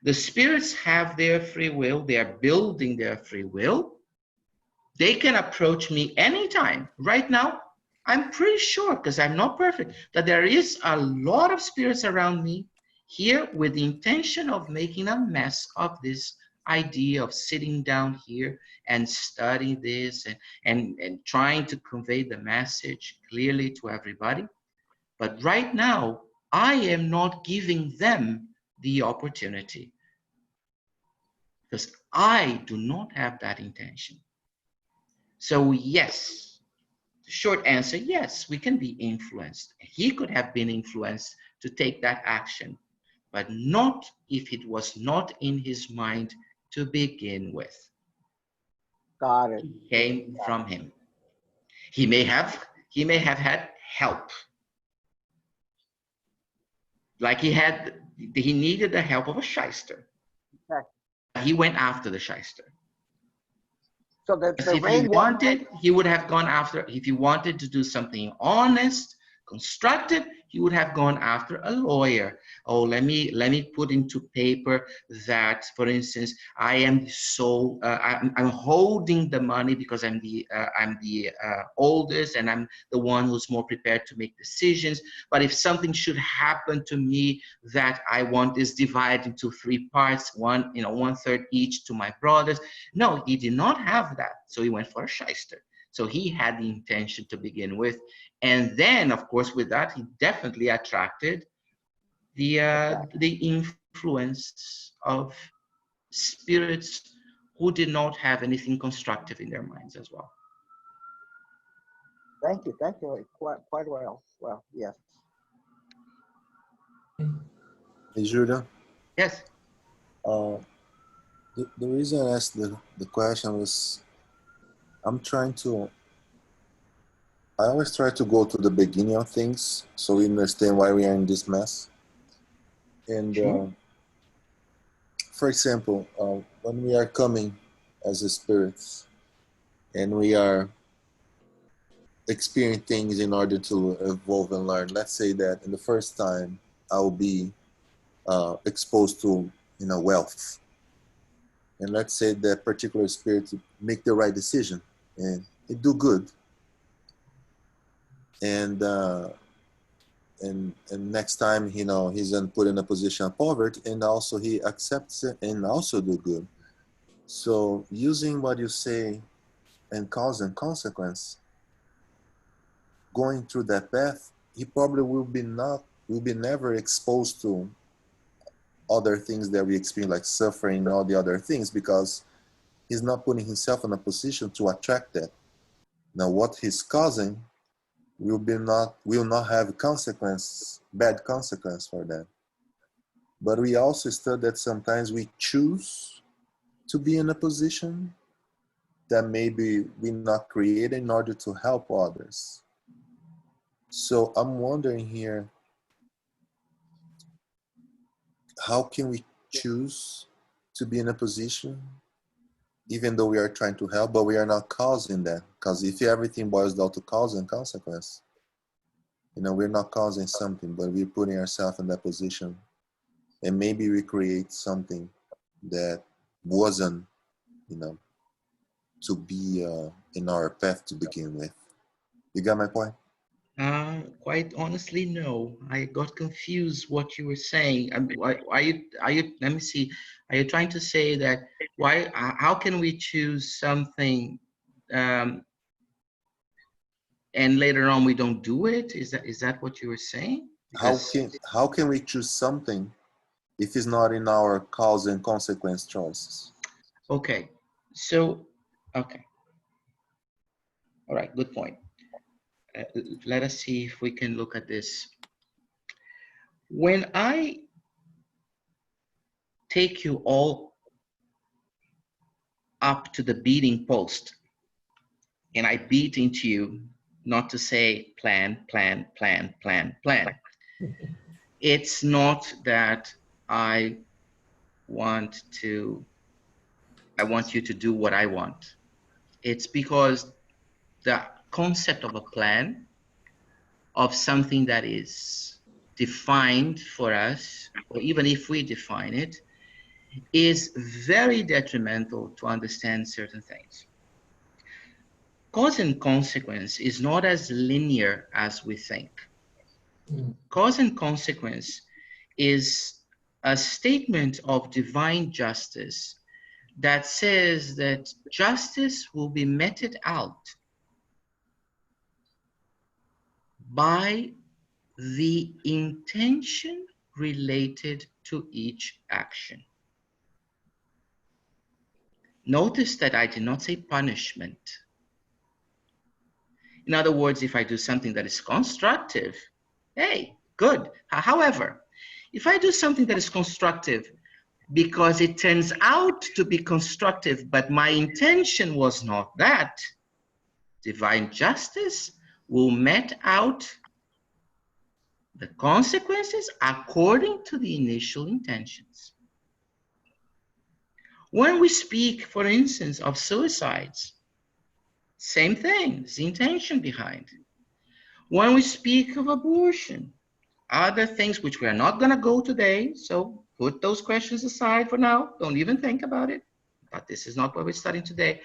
[SPEAKER 1] The spirits have their free will, they are building their free will. They can approach me anytime. Right now, I'm pretty sure, because I'm not perfect, that there is a lot of spirits around me here with the intention of making a mess of this idea of sitting down here and studying this and trying to convey the message clearly to everybody. But right now, I am not giving them the opportunity because I do not have that intention. So yes, the short answer, yes, we can be influenced. He could have been influenced to take that action, but not if it was not in his mind to begin with.
[SPEAKER 3] Got it.
[SPEAKER 1] It came from him. He may have had help. Like he needed the help of a shyster.
[SPEAKER 3] Exactly.
[SPEAKER 1] He went after the shyster.
[SPEAKER 3] So the
[SPEAKER 1] If he
[SPEAKER 3] rain
[SPEAKER 1] wanted, he would have gone after, if he wanted to do something honest, constructive, he would have gone after a lawyer. Oh, let me put into paper that, for instance, I am so I'm holding the money because I'm the oldest and I'm the one who's more prepared to make decisions. But if something should happen to me that I want is divided into 3 parts, one third each to my brothers. No, he did not have that. So he went for a shyster. So he had the intention to begin with. And then, of course, with that, he definitely attracted the influence of spirits who did not have anything constructive in their minds as well.
[SPEAKER 3] Thank you. Quite well. Well, yes.
[SPEAKER 4] Hey, Julia.
[SPEAKER 1] Yes.
[SPEAKER 4] The reason I asked the question was I always try to go to the beginning of things so we understand why we are in this mess. And
[SPEAKER 1] Sure.
[SPEAKER 4] for example, when we are coming as a spirits and we are experiencing things in order to evolve and learn, let's say that in the first time I'll be exposed to wealth. And let's say that particular spirit make the right decision and it do good. And next time, he's then put in a position of poverty, and also he accepts it and also do good. So using what you say and cause and consequence, going through that path, he probably will be never exposed to other things that we experience, like suffering and all the other things, because he's not putting himself in a position to attract that. Now, what he's causing will not have bad consequence for that. But we also study that sometimes we choose to be in a position that maybe we not created in order to help others. So I'm wondering here, how can we choose to be in a position even though we are trying to help, but we are not causing that? Because if everything boils down to cause and consequence, we're not causing something, but we're putting ourselves in that position. And maybe we create something that wasn't, to be in our path to begin with. You got my point?
[SPEAKER 1] Quite honestly, no. I got confused what you were saying. Are you, let me see. Are you trying to say that how can we choose something and later on we don't do it? Is that what you were saying?
[SPEAKER 4] How
[SPEAKER 1] Because
[SPEAKER 4] can we choose something if it's not in our cause and consequence choices.
[SPEAKER 1] Okay, so, okay. All right, good point. Let us see if we can look at this. When I take you all up to the beating post and I beat into you, not to say plan, plan, plan, plan, plan. It's not that I want you to do what I want. It's because the concept of a plan, of something that is defined for us, or even if we define it, is very detrimental to understand certain things. Cause and consequence is not as linear as we think. Cause and consequence is a statement of divine justice that says that justice will be meted out by the intention related to each action. Notice that I did not say punishment. In other words, if I do something that is constructive, hey, good. However, if I do something that is constructive because it turns out to be constructive, but my intention was not that, divine justice will met out the consequences according to the initial intentions. When we speak, for instance, of suicides, same thing, the intention behind. When we speak of abortion, other things which we are not going to go today, so put those questions aside for now, don't even think about it, but this is not what we're studying today.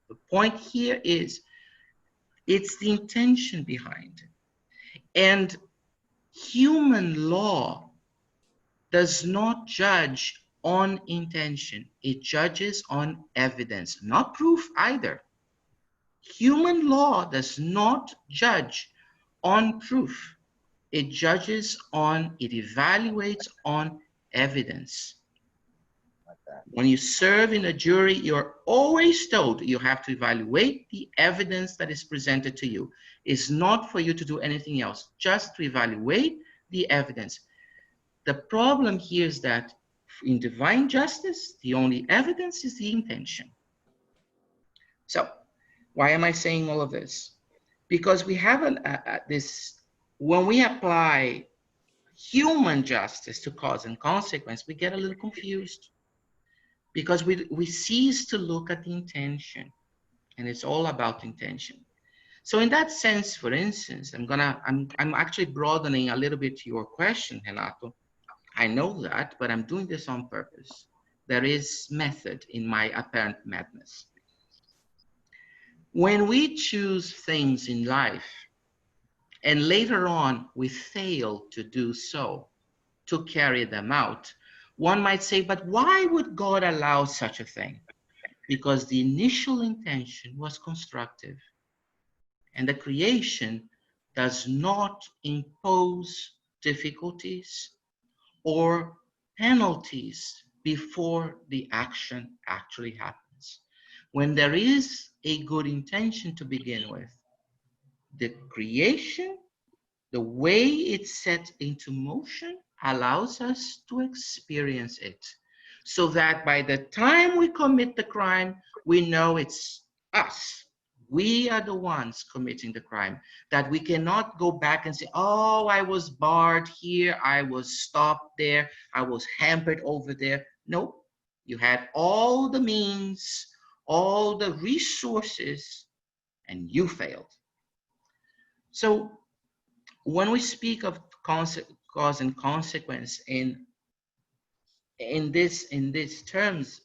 [SPEAKER 1] The point here is, it's the intention behind. And human law does not judge on intention. It judges on evidence, not proof either. Human law does not judge on proof. It judges on, it evaluates on evidence. When you serve in a jury, you're always told you have to evaluate the evidence that is presented to you. It's not for you to do anything else, just to evaluate the evidence. The problem here is that in divine justice, the only evidence is the intention. So, why am I saying all of this? Because we have when we apply human justice to cause and consequence, we get a little confused because we cease to look at the intention, and it's all about intention. So in that sense, for instance, I'm actually broadening a little bit your question, Renato. I know that, but I'm doing this on purpose. There is method in my apparent madness. When we choose things in life, and later on we fail to do so, to carry them out, one might say, but why would God allow such a thing? Because the initial intention was constructive, and the creation does not impose difficulties or penalties before the action actually happens. When there is a good intention to begin with, the creation, the way it's set into motion, allows us to experience it, so that by the time we commit the crime, we know it's us. We are the ones committing the crime, that we cannot go back and say, oh, I was barred here, I was stopped there, I was hampered over there. No, you had all the means, all the resources, and you failed. So when we speak of cause and consequence in terms,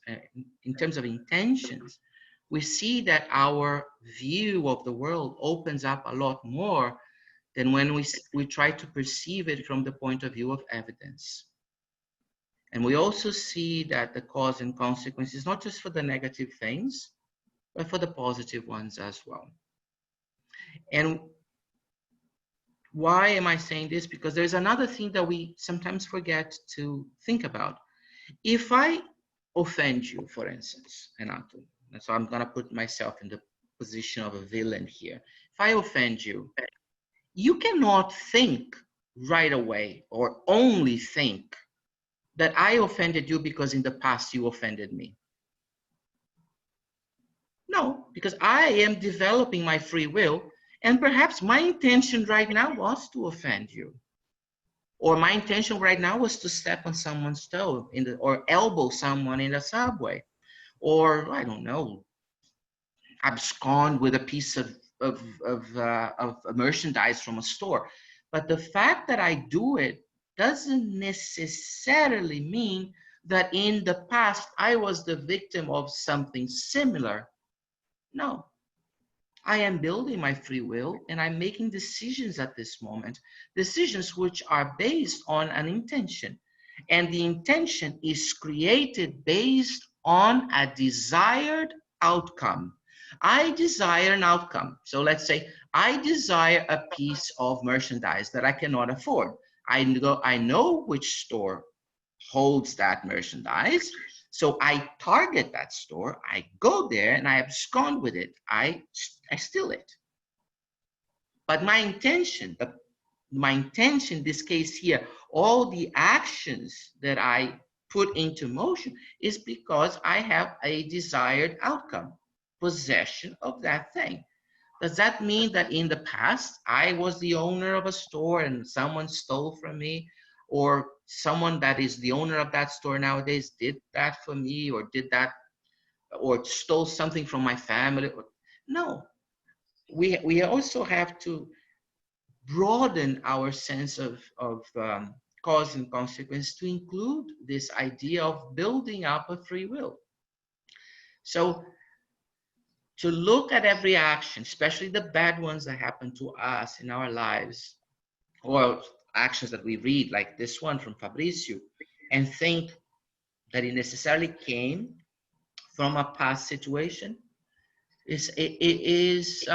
[SPEAKER 1] in terms of intentions, we see that our view of the world opens up a lot more than when we try to perceive it from the point of view of evidence. And we also see that the cause and consequence is not just for the negative things, but for the positive ones as well. And Why am I saying this? Because there's another thing that we sometimes forget to think about. If I offend you, for instance, Renato, and so I'm gonna put myself in the position of a villain here. If I offend you, you cannot think right away or only think that I offended you because in the past you offended me. No, because I am developing my free will, and perhaps my intention right now was to offend you. Or my intention right now was to step on someone's toe or elbow someone in the subway. Or I don't know, abscond with a piece of merchandise from a store. But the fact that I do it doesn't necessarily mean that in the past I was the victim of something similar. No, I am building my free will and I'm making decisions at this moment, decisions which are based on an intention. And the intention is created based on a desired outcome. I desire an outcome. So let's say I desire a piece of merchandise that I cannot afford. I know which store holds that merchandise. So I target that store, I go there and I abscond with it. I steal it. But my intention in this case here, all the actions that I put into motion is because I have a desired outcome, possession of that thing. Does that mean that in the past I was the owner of a store and someone stole from me, or someone that is the owner of that store nowadays did that for me, or did that, or stole something from my family? No, we also have to broaden our sense of cause and consequence to include this idea of building up a free will. So to look at every action, especially the bad ones that happen to us in our lives, or actions that we read, like this one from Fabrizio, and think that it necessarily came from a past situation is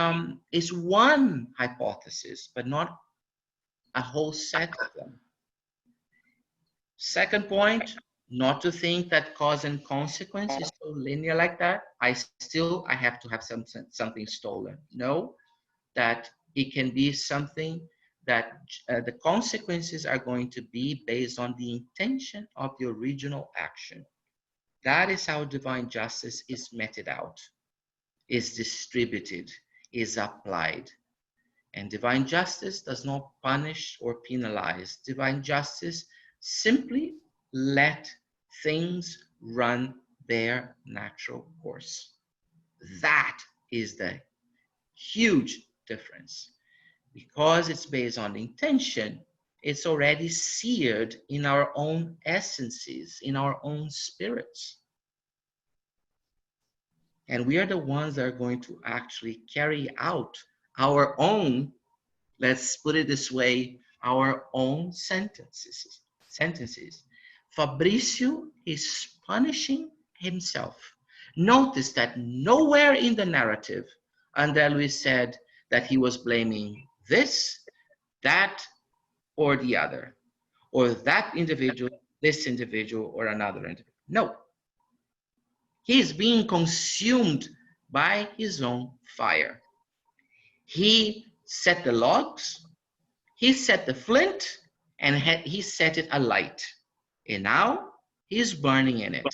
[SPEAKER 1] one hypothesis, but not a whole set of them. Second point, not to think that cause and consequence is so linear like that. I have to have something stolen. No, that it can be something that the consequences are going to be based on the intention of the original action. That is how divine justice is meted out, is distributed, is applied. And divine justice does not punish or penalize. Divine justice simply let things run their natural course. That is the huge difference. Because it's based on intention, it's already seared in our own essences, in our own spirits. And we are the ones that are going to actually carry out our own, let's put it this way, our own sentences. Fabricio is punishing himself. Notice that nowhere in the narrative, André Luis said that he was blaming this, that, or the other, or that individual, this individual, or another individual. No. He is being consumed by his own fire. He set the logs, he set the flint, and he set it alight. And now he's burning in it.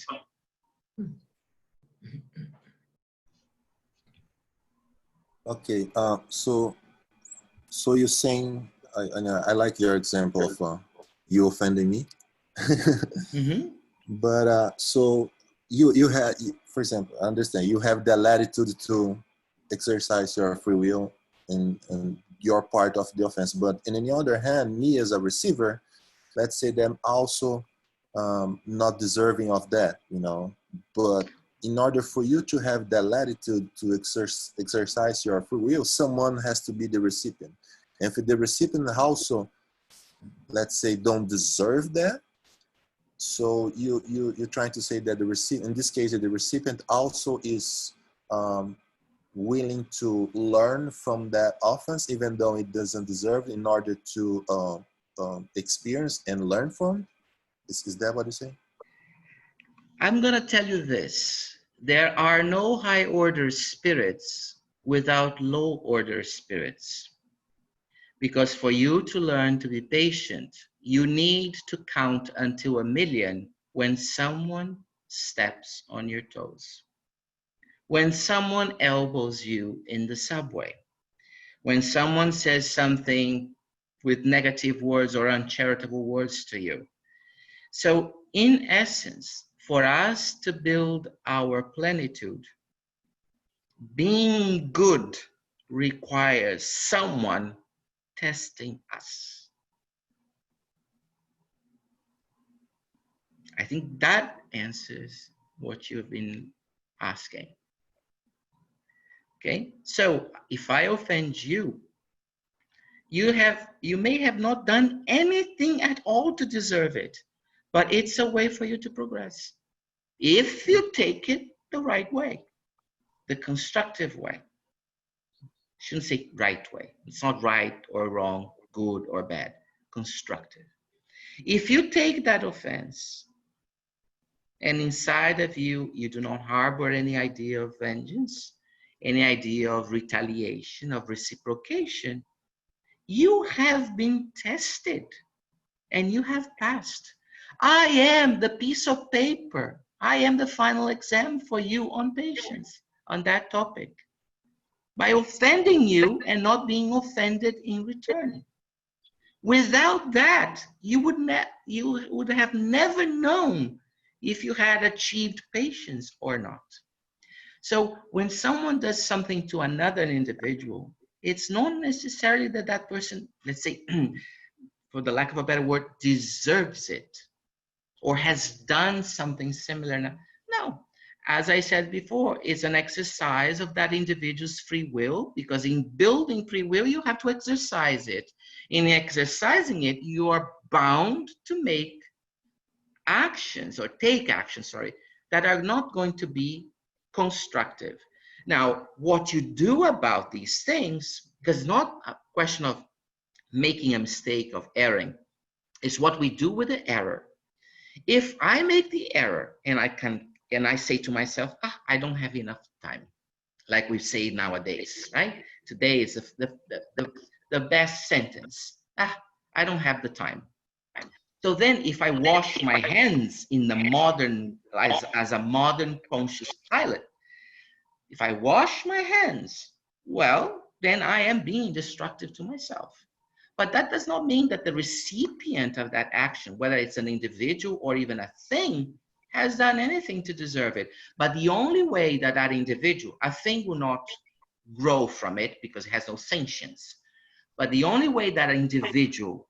[SPEAKER 4] Okay, so you're saying, I like your example of you offending me.
[SPEAKER 1] Mm-hmm.
[SPEAKER 4] But so you have, for example, I understand you have the latitude to exercise your free will in your part of the offense. But in the other hand, me as a receiver, let's say them also not deserving of that, you know. But in order for you to have that latitude to exercise your free will, someone has to be the recipient. And if the recipient also, let's say, don't deserve that, so you're trying to say that the recipient, in this case, the recipient also is willing to learn from that offense, even though it doesn't deserve, in order to experience and learn from? Is that what you say?
[SPEAKER 1] I'm going to tell you this. There are no high order spirits without low order spirits. Because for you to learn to be patient, you need to count until 1,000,000 when someone steps on your toes. When someone elbows you in the subway. When someone says something with negative words or uncharitable words to you. So in essence, for us to build our plenitude, being good requires someone testing us. I think that answers what you've been asking. Okay, so if I offend you, you may have not done anything at all to deserve it, but it's a way for you to progress. If you take it the right way, the constructive way. Shouldn't say right way. It's not right or wrong, good or bad, constructive. If you take that offense and inside of you, you do not harbor any idea of vengeance, any idea of retaliation, of reciprocation, you have been tested and you have passed. I am the piece of paper. I am the final exam for you on patience on that topic. By offending you and not being offended in return. Without that, you would have never known if you had achieved patience or not. So when someone does something to another individual, it's not necessarily that that person, let's say, for the lack of a better word, deserves it or has done something similar. No, as I said before, it's an exercise of that individual's free will, because in building free will, you have to exercise it. In exercising it, you are bound to make actions or take actions, sorry, that are not going to be constructive. Now, what you do about these things, because it's not a question of making a mistake, of erring, it's what we do with the error. If I make the error and I say to myself, I don't have enough time, like we say nowadays, right? Today is the best sentence. I don't have the time. So then if I wash my hands in the modern, as a modern conscious pilot, if I wash my hands, well, then I am being destructive to myself. But that does not mean that the recipient of that action, whether it's an individual or even a thing, has done anything to deserve it. But the only way that that individual, a thing will not grow from it because it has no sentience. But the only way that an individual,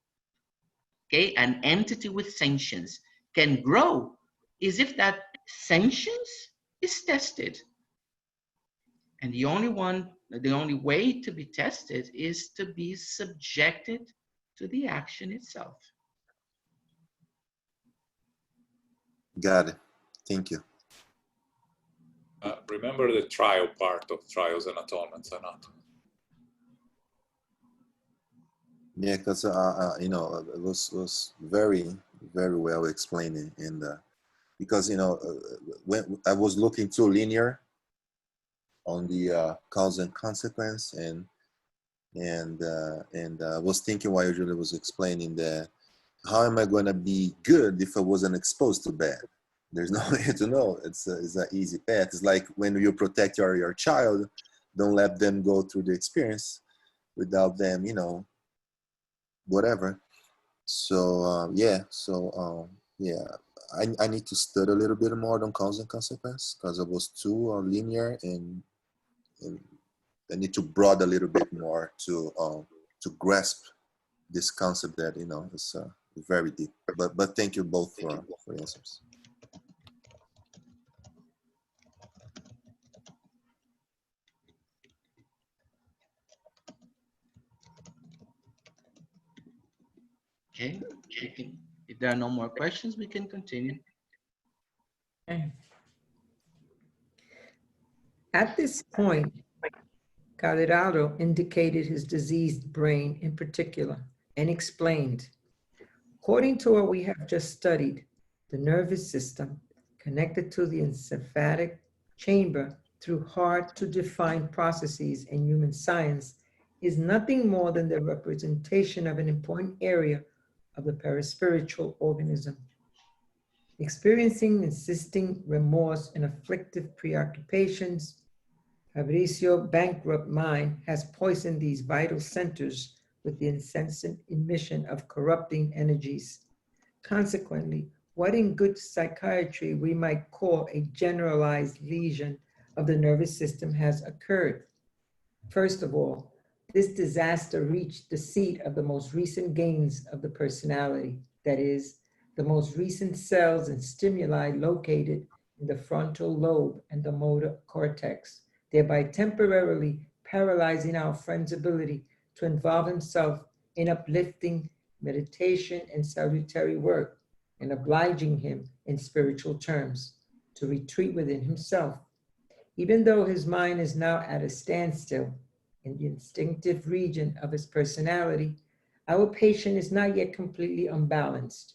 [SPEAKER 1] okay, an entity with sentience can grow is if that sentience is tested. And the only way to be tested is to be subjected to the action itself.
[SPEAKER 4] Got it. Thank you.
[SPEAKER 5] Remember the trial part of Trials and Atonements Anatomy.
[SPEAKER 4] Yeah, because you know, it was very, very well explained in the, because you know, when I was looking too linear on the cause and consequence, and I was thinking while Julie was explaining that, how am I going to be good if I wasn't exposed to bad? There's no way to know. It's an easy path. It's like when you protect your child, don't let them go through the experience without them, you know, whatever. So yeah, I need to study a little bit more on cause and consequence, because I was too linear, and I need to broaden a little bit more to grasp this concept that, you know, is very deep. But thank you both for answers.
[SPEAKER 1] Okay, if there are no more questions, we can continue.
[SPEAKER 2] Okay. At this point, Calderaro indicated his diseased brain in particular and explained, according to what we have just studied, the nervous system connected to the encephalic chamber through hard to define processes in human science is nothing more than the representation of an important area of the perispiritual organism. Experiencing insisting remorse and afflictive preoccupations, Fabricio bankrupt mind has poisoned these vital centers with the incessant emission of corrupting energies. Consequently, what in good psychiatry we might call a generalized lesion of the nervous system has occurred. First of all, this disaster reached the seat of the most recent gains of the personality, that is, the most recent cells and stimuli located in the frontal lobe and the motor cortex, thereby temporarily paralyzing our friend's ability to involve himself in uplifting meditation and salutary work, and obliging him in spiritual terms to retreat within himself. Even though his mind is now at a standstill in the instinctive region of his personality, our patient is not yet completely unbalanced,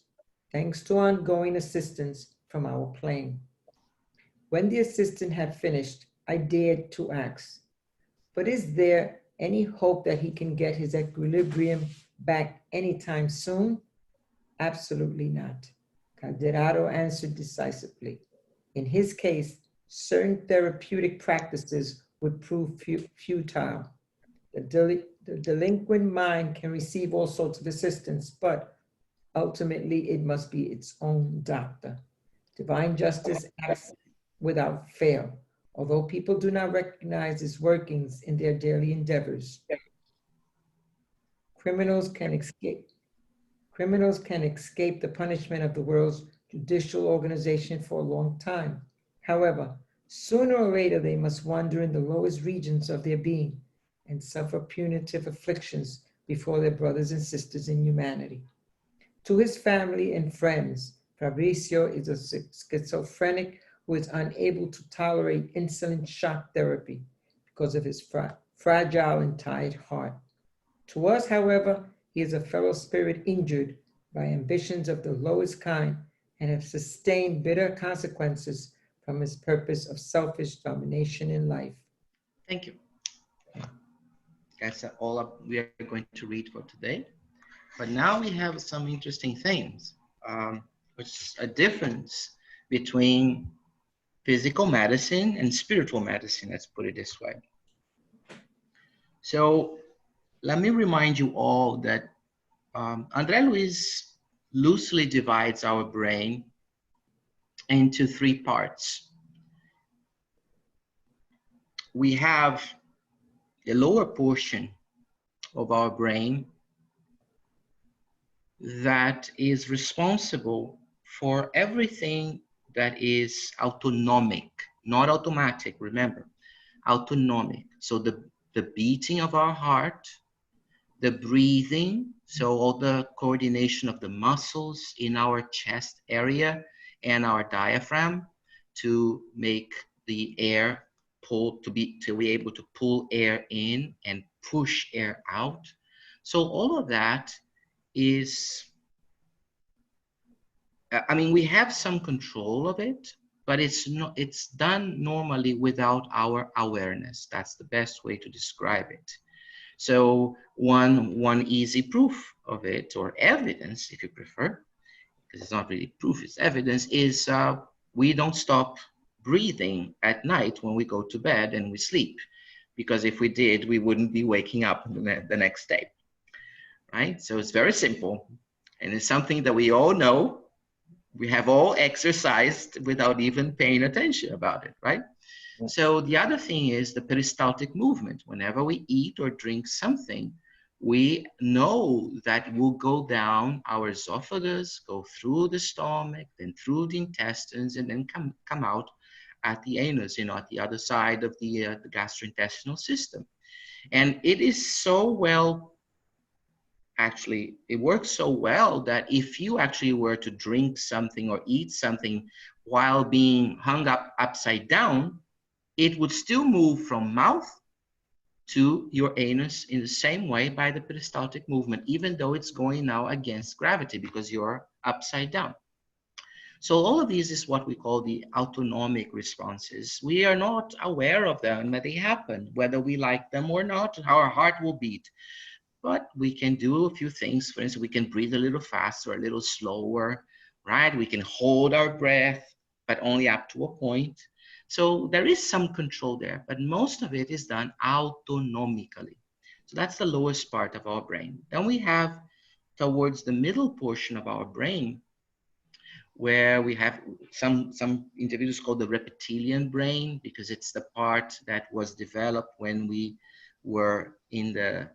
[SPEAKER 2] thanks to ongoing assistance from our plane. When the assistant had finished, I dared to ask, but is there any hope that he can get his equilibrium back anytime soon? Absolutely not. Calderaro answered decisively. In his case, certain therapeutic practices would prove futile. The delinquent mind can receive all sorts of assistance, but ultimately it must be its own doctor. Divine justice acts without fail, although people do not recognize its workings in their daily endeavors. Criminals can escape the punishment of the world's judicial organization for a long time. However, sooner or later they must wander in the lowest regions of their being and suffer punitive afflictions before their brothers and sisters in humanity. To his family and friends, Fabricio is a schizophrenic who is unable to tolerate insulin shock therapy because of his fragile and tired heart. To us, however, he is a fellow spirit injured by ambitions of the lowest kind and have sustained bitter consequences from his purpose of selfish domination in life.
[SPEAKER 1] Thank you. That's all we are going to read for today. But now we have some interesting things, which is a difference between physical medicine and spiritual medicine, let's put it this way. So let me remind you all that André Luiz loosely divides our brain into three parts. We have the lower portion of our brain that is responsible for everything that is autonomic, not automatic, remember, autonomic. So the beating of our heart, the breathing, so all the coordination of the muscles in our chest area and our diaphragm to make the air pull, to be able to pull air in and push air out. So all of that is, I mean, we have some control of it, but it's done normally without our awareness. That's the best way to describe it. So one easy proof of it, or evidence if you prefer, because it's not really proof, it's evidence, is we don't stop breathing at night when we go to bed and we sleep, because if we did, we wouldn't be waking up the next day, right? So it's very simple, and it's something that we all know. We have all exercised without even paying attention about it, right? Yeah. So the other thing is the peristaltic movement. Whenever we eat or drink something, we know that will go down our esophagus, go through the stomach, then through the intestines, and then come out at the anus, at the other side of the gastrointestinal system. And it is so well, actually, it works so well that if you actually were to drink something or eat something while being hung up upside down, it would still move from mouth to your anus in the same way by the peristaltic movement, even though it's going now against gravity because you're upside down. So all of these is what we call the autonomic responses. We are not aware of them, but they happen, whether we like them or not. Our heart will beat. But we can do a few things. For instance, we can breathe a little faster, a little slower, right? We can hold our breath, but only up to a point. So there is some control there, but most of it is done autonomically. So that's the lowest part of our brain. Then we have towards the middle portion of our brain, where we have some individuals call the reptilian brain, because it's the part that was developed when we were in the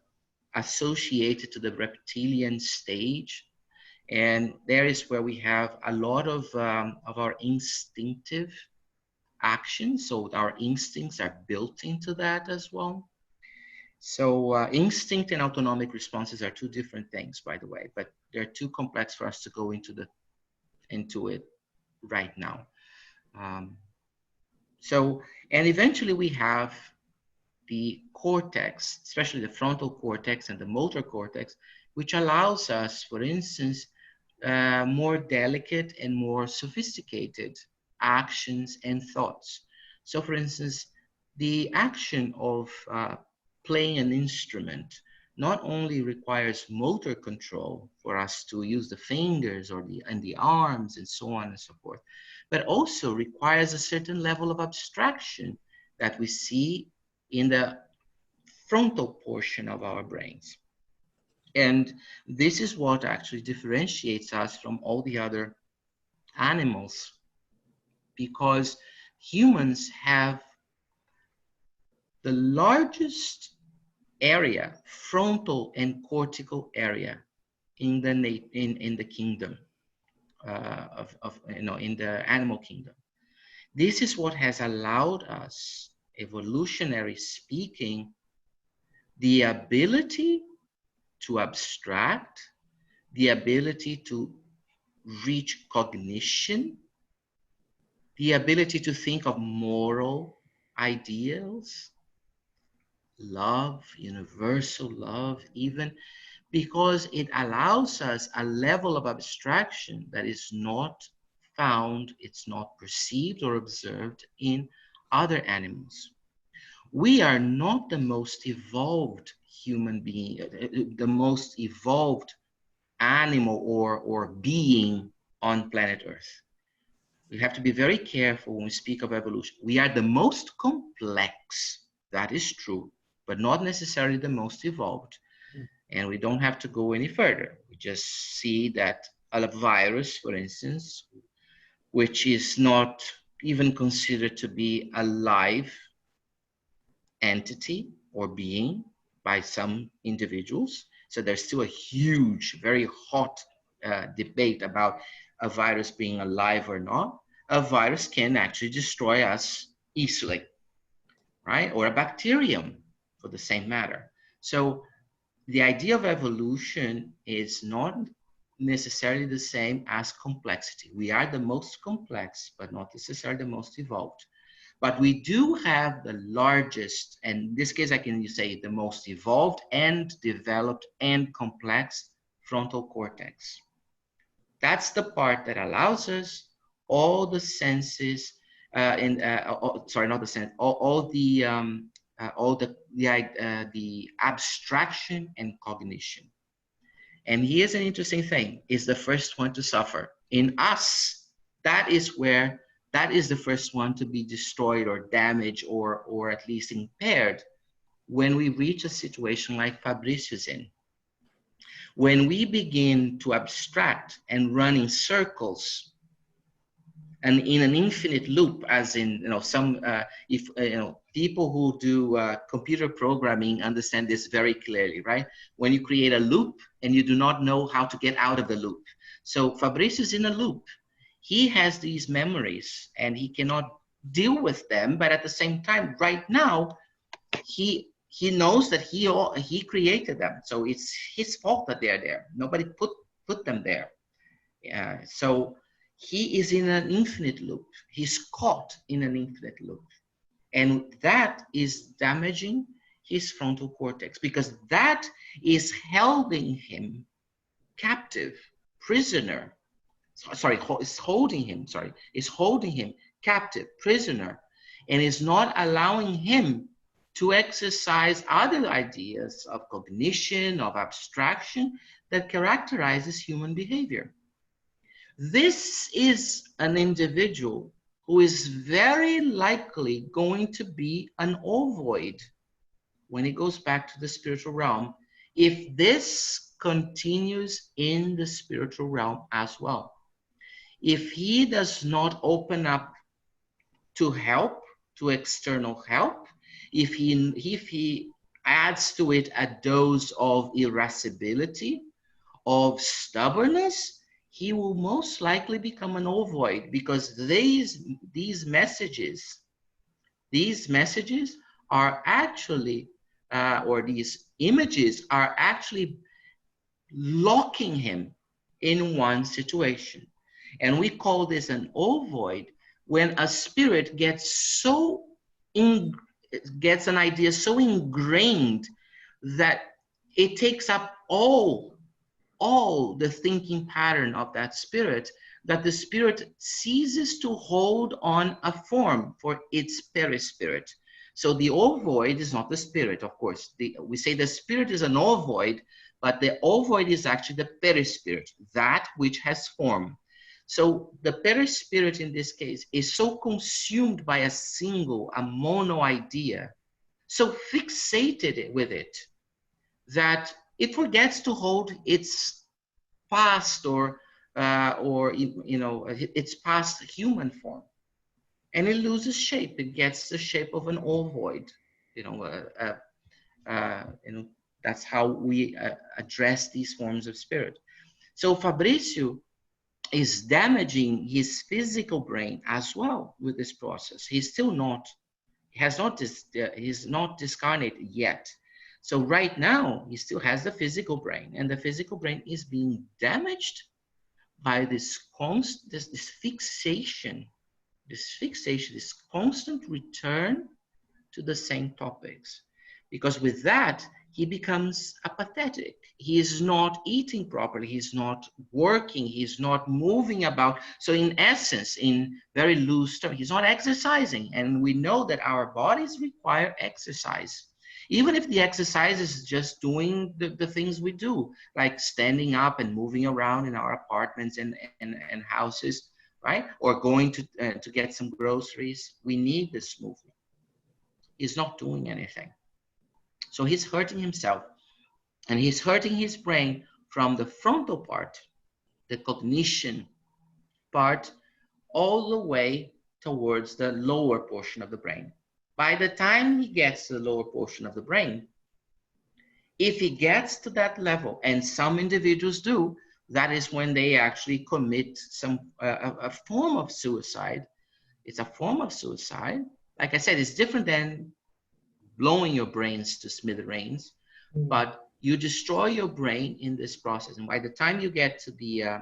[SPEAKER 1] associated to the reptilian stage. And there is where we have a lot of our instinctive actions. So our instincts are built into that as well. So instinct and autonomic responses are two different things, by the way, but they're too complex for us to go into it right now. And eventually we have the cortex, especially the frontal cortex and the motor cortex, which allows us, for instance, more delicate and more sophisticated actions and thoughts. So for instance, the action of playing an instrument not only requires motor control for us to use the fingers or the arms and so on and so forth, but also requires a certain level of abstraction that we see in the frontal portion of our brains. And this is what actually differentiates us from all the other animals, because humans have the largest area, frontal and cortical area, in the kingdom in the animal kingdom. This is what has allowed us, evolutionary speaking, the ability to abstract, the ability to reach cognition, the ability to think of moral ideals, love, universal love, even, because it allows us a level of abstraction that is not found, it's not perceived or observed in other animals. We are not the most evolved human being, the most evolved animal or being on planet Earth. We have to be very careful when we speak of evolution. We are the most complex, that is true, but not necessarily the most evolved. And we don't have to go any further. We just see that a virus, for instance, which is not even considered to be a live entity or being by some individuals. So there's still a huge, very hot debate about a virus being alive or not. A virus can actually destroy us easily, right? Or a bacterium for the same matter. So the idea of evolution is not necessarily the same as complexity. We are the most complex, but not necessarily the most evolved. But we do have the largest, and in this case, I can say the most evolved and developed and complex frontal cortex. That's the part that allows us all the senses, sorry, not the sense, all the abstraction and cognition. And here's an interesting thing: is the first one to suffer. In us, that is the first one to be destroyed or damaged or at least impaired when we reach a situation like Fabricio's in. When we begin to abstract and run in circles and in an infinite loop, as in, people who do computer programming understand this very clearly, right? When you create a loop and you do not know how to get out of the loop. So Fabricio's in a loop. He has these memories and he cannot deal with them, but at the same time, right now, he knows that he created them. So it's his fault that they're there. Nobody put them there. So he is in an infinite loop. He's caught in an infinite loop. And that is damaging his frontal cortex, because that is holding him captive, prisoner. Sorry, is holding him captive, prisoner, and is not allowing him to exercise other ideas of cognition, of abstraction that characterizes human behavior. This is an individual who is very likely going to be an ovoid when he goes back to the spiritual realm, if this continues in the spiritual realm as well. If he does not open up to help, to external help, if he adds to it a dose of irascibility, of stubbornness, he will most likely become an ovoid, because these messages are actually, or these images are actually locking him in one situation. And we call this an ovoid when a spirit gets an idea so ingrained that it takes up all the thinking pattern of that spirit, that the spirit ceases to hold on a form for its perispirit. So the ovoid is not the spirit, of course. We say the spirit is an ovoid, but the ovoid is actually the perispirit, that which has form. So the perispirit in this case is so consumed by a mono idea, so fixated with it, that it forgets to hold its past or its past human form, and it loses shape. It gets the shape of an ovoid. That's how we address these forms of spirit. So Fabrizio is damaging his physical brain as well with this process. He's not discarnated yet. So right now, he still has the physical brain, and the physical brain is being damaged by this fixation, this constant return to the same topics. Because with that, he becomes apathetic. He is not eating properly. He's not working. He's not moving about. So in essence, in very loose terms, he's not exercising. And we know that our bodies require exercise. Even if the exercise is just doing the things we do, like standing up and moving around in our apartments and houses, right? Or going to get some groceries, we need this movement. He's not doing anything. So he's hurting himself, and he's hurting his brain from the frontal part, the cognition part, all the way towards the lower portion of the brain. By the time he gets to the lower portion of the brain, if he gets to that level, and some individuals do, that is when they actually commit a form of suicide. It's a form of suicide. Like I said, it's different than blowing your brains to smithereens, but you destroy your brain in this process. And by the time you get to the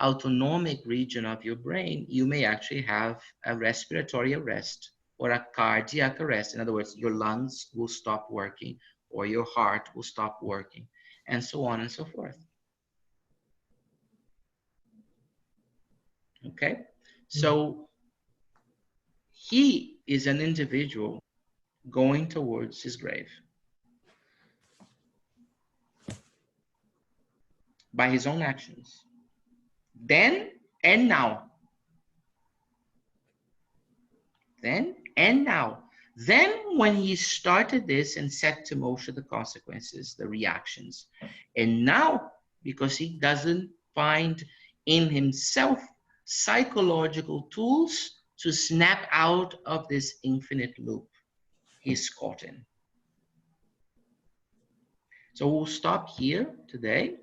[SPEAKER 1] autonomic region of your brain, you may actually have a respiratory arrest or a cardiac arrest. In other words, your lungs will stop working, or your heart will stop working, and so on and so forth. Okay? So he is an individual going towards his grave by his own actions. Then and now. Then and now. Then when he started this and set to motion the consequences, the reactions. And now, because he doesn't find in himself psychological tools to snap out of this infinite loop he's caught in. So we'll stop here today.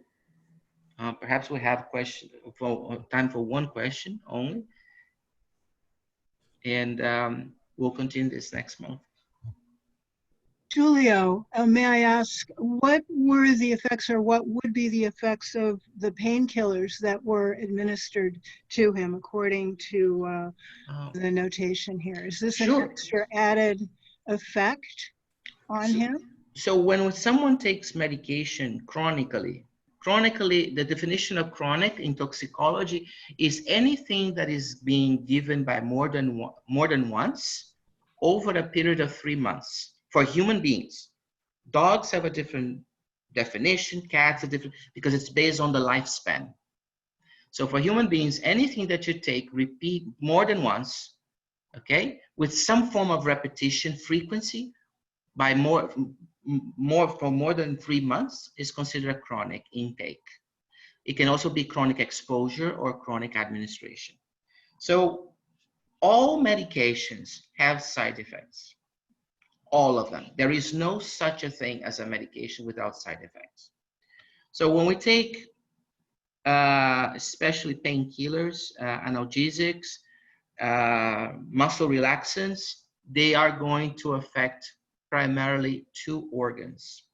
[SPEAKER 1] Perhaps we have time for one question only. And we'll continue this next month.
[SPEAKER 6] Julio, may I ask, what were the effects, or what would be the effects of the painkillers that were administered to him according to the notation here? Is this an extra added effect? on him?
[SPEAKER 1] So when someone takes medication chronically, the definition of chronic in toxicology is anything that is being given by more than once over a period of 3 months for human beings. Dogs have a different definition, cats are different, because it's based on the lifespan. So for human beings, anything that you take, repeat more than once, okay, with some form of repetition frequency by for more than 3 months is considered a chronic intake. It can also be chronic exposure or chronic administration. So all medications have side effects, all of them. There is no such a thing as a medication without side effects. So when we take especially painkillers, analgesics, muscle relaxants, they are going to affect primarily 2 organs,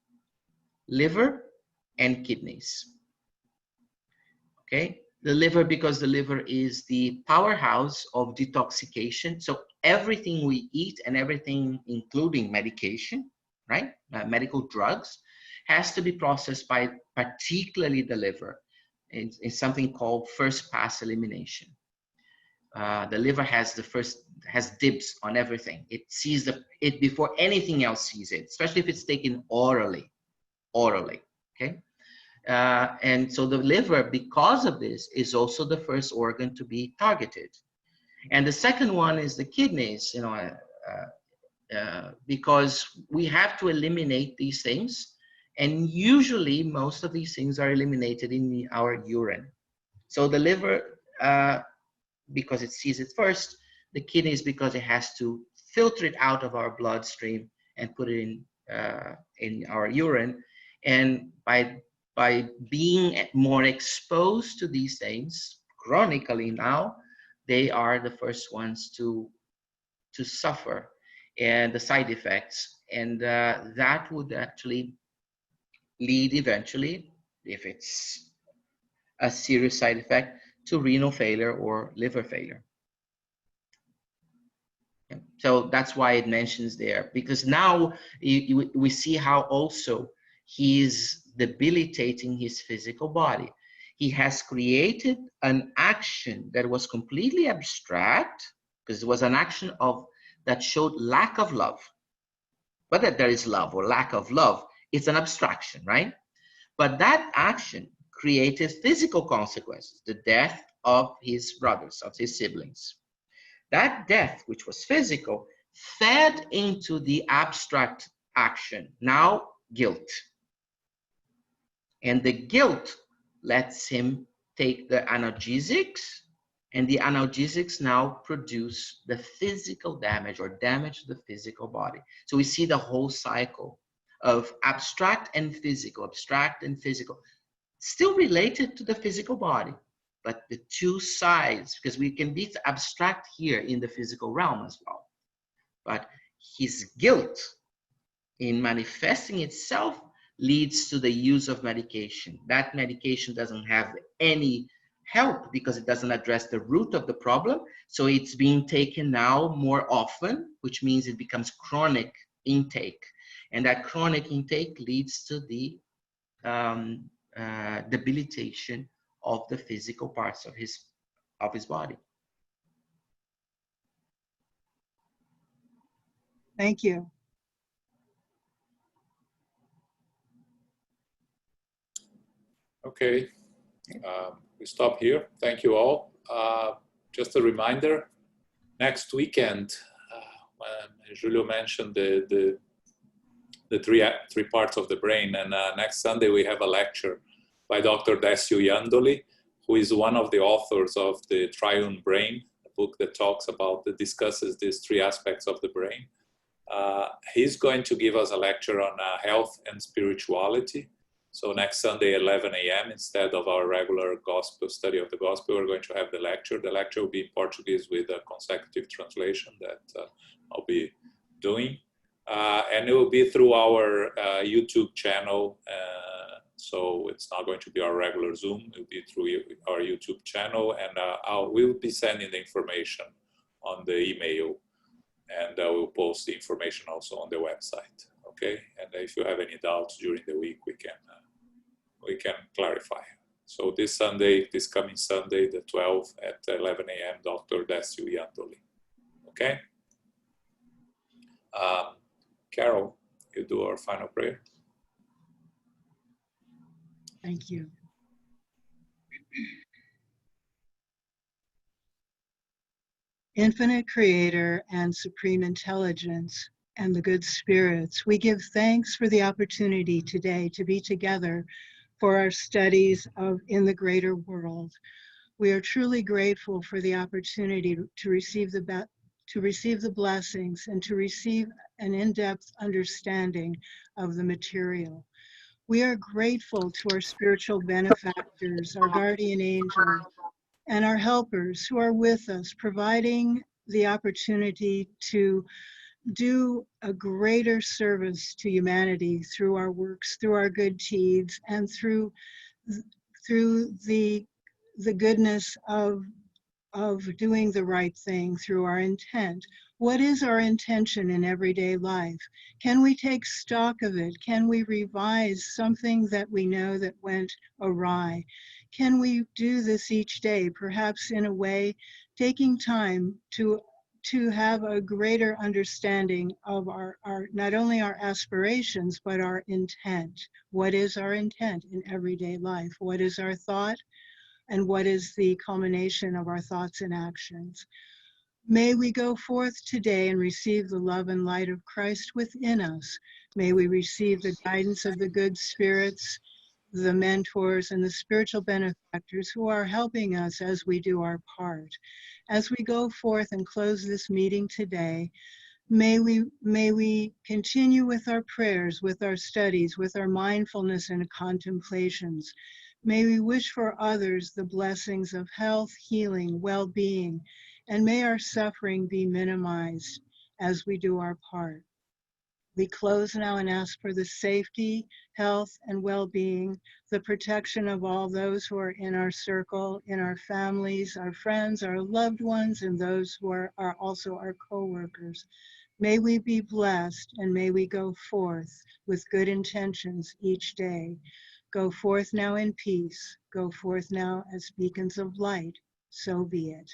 [SPEAKER 1] liver and kidneys. Okay, the liver, because the liver is the powerhouse of detoxification. So everything we eat and everything, including medication, right, medical drugs, has to be processed by particularly the liver in something called first pass elimination. The liver has dibs on everything. It sees it before anything else sees it, especially if it's taken orally, okay? And so the liver, because of this, is also the first organ to be targeted. And the second one is the kidneys, because we have to eliminate these things. And usually most of these things are eliminated in our urine. So the liver, because it sees it first, the kidneys because it has to filter it out of our bloodstream and put it in our urine. And by being more exposed to these things chronically now, they are the first ones to suffer and the side effects. And that would actually lead eventually, if it's a serious side effect, to renal failure or liver failure. So that's why it mentions there, because now we see how also he's debilitating his physical body. He has created an action that was completely abstract, because it was an action that showed lack of love. Whether there is love or lack of love, it's an abstraction, right? But that action created physical consequences, the death of his brothers, of his siblings. That death, which was physical, fed into the abstract action, now guilt. And the guilt lets him take the analgesics, and the analgesics now produce the physical damage or damage to the physical body. So we see the whole cycle of abstract and physical, still related to the physical body, but the 2 sides, because we can be abstract here in the physical realm as well. But his guilt in manifesting itself leads to the use of medication. That medication doesn't have any help because it doesn't address the root of the problem. So it's being taken now more often, which means it becomes chronic intake. And that chronic intake leads to the debilitation of the physical parts of his body.
[SPEAKER 6] Thank you.
[SPEAKER 5] Okay, we stop here. Thank you all. Just a reminder, next weekend, when Julio mentioned the three parts of the brain, and next Sunday we have a lecture by Dr. Desio Iandoli, who is one of the authors of the Triune Brain, a book that discusses these 3 aspects of the brain. He's going to give us a lecture on health and spirituality. So next Sunday, 11 a.m., instead of our regular gospel study of the gospel, we're going to have the lecture. The lecture will be in Portuguese with a consecutive translation that I'll be doing. And it will be through our YouTube channel. So it's not going to be our regular Zoom. It will be through our YouTube channel. And we'll be sending the information on the email. And we'll post the information also on the website. Okay, and if you have any doubts during the week, we can clarify. So this Sunday, this coming Sunday, the 12th at 11 a.m., Dr. Desio Yantoli. Okay? Carol, you do our final prayer.
[SPEAKER 6] Thank you. Infinite Creator and Supreme Intelligence and the good spirits, we give thanks for the opportunity today to be together for our studies of in the greater world. We are truly grateful for the opportunity to receive the blessings and to receive an in-depth understanding of the material. We are grateful to our spiritual benefactors, our guardian angels, and our helpers who are with us, providing the opportunity to do a greater service to humanity through our works, through our good deeds, and through the goodness of doing the right thing through our intent. What is our intention in everyday life? Can we take stock of it? Can we revise something that we know that went awry? Can we do this each day, perhaps in a way, taking time to have a greater understanding of our not only our aspirations, but our intent. What is our intent in everyday life? What is our thought? And what is the culmination of our thoughts and actions? May we go forth today and receive the love and light of Christ within us. May we receive the guidance of the good spirits, the mentors, and the spiritual benefactors who are helping us as we do our part. As we go forth and close this meeting today, may we continue with our prayers, with our studies, with our mindfulness and contemplations. May we wish for others the blessings of health, healing, well-being, and may our suffering be minimized as we do our part. We close now and ask for the safety, health, and well-being, the protection of all those who are in our circle, in our families, our friends, our loved ones, and those who are also our co-workers. May we be blessed, and may we go forth with good intentions each day. Go forth now in peace. Go forth now as beacons of light. So be it.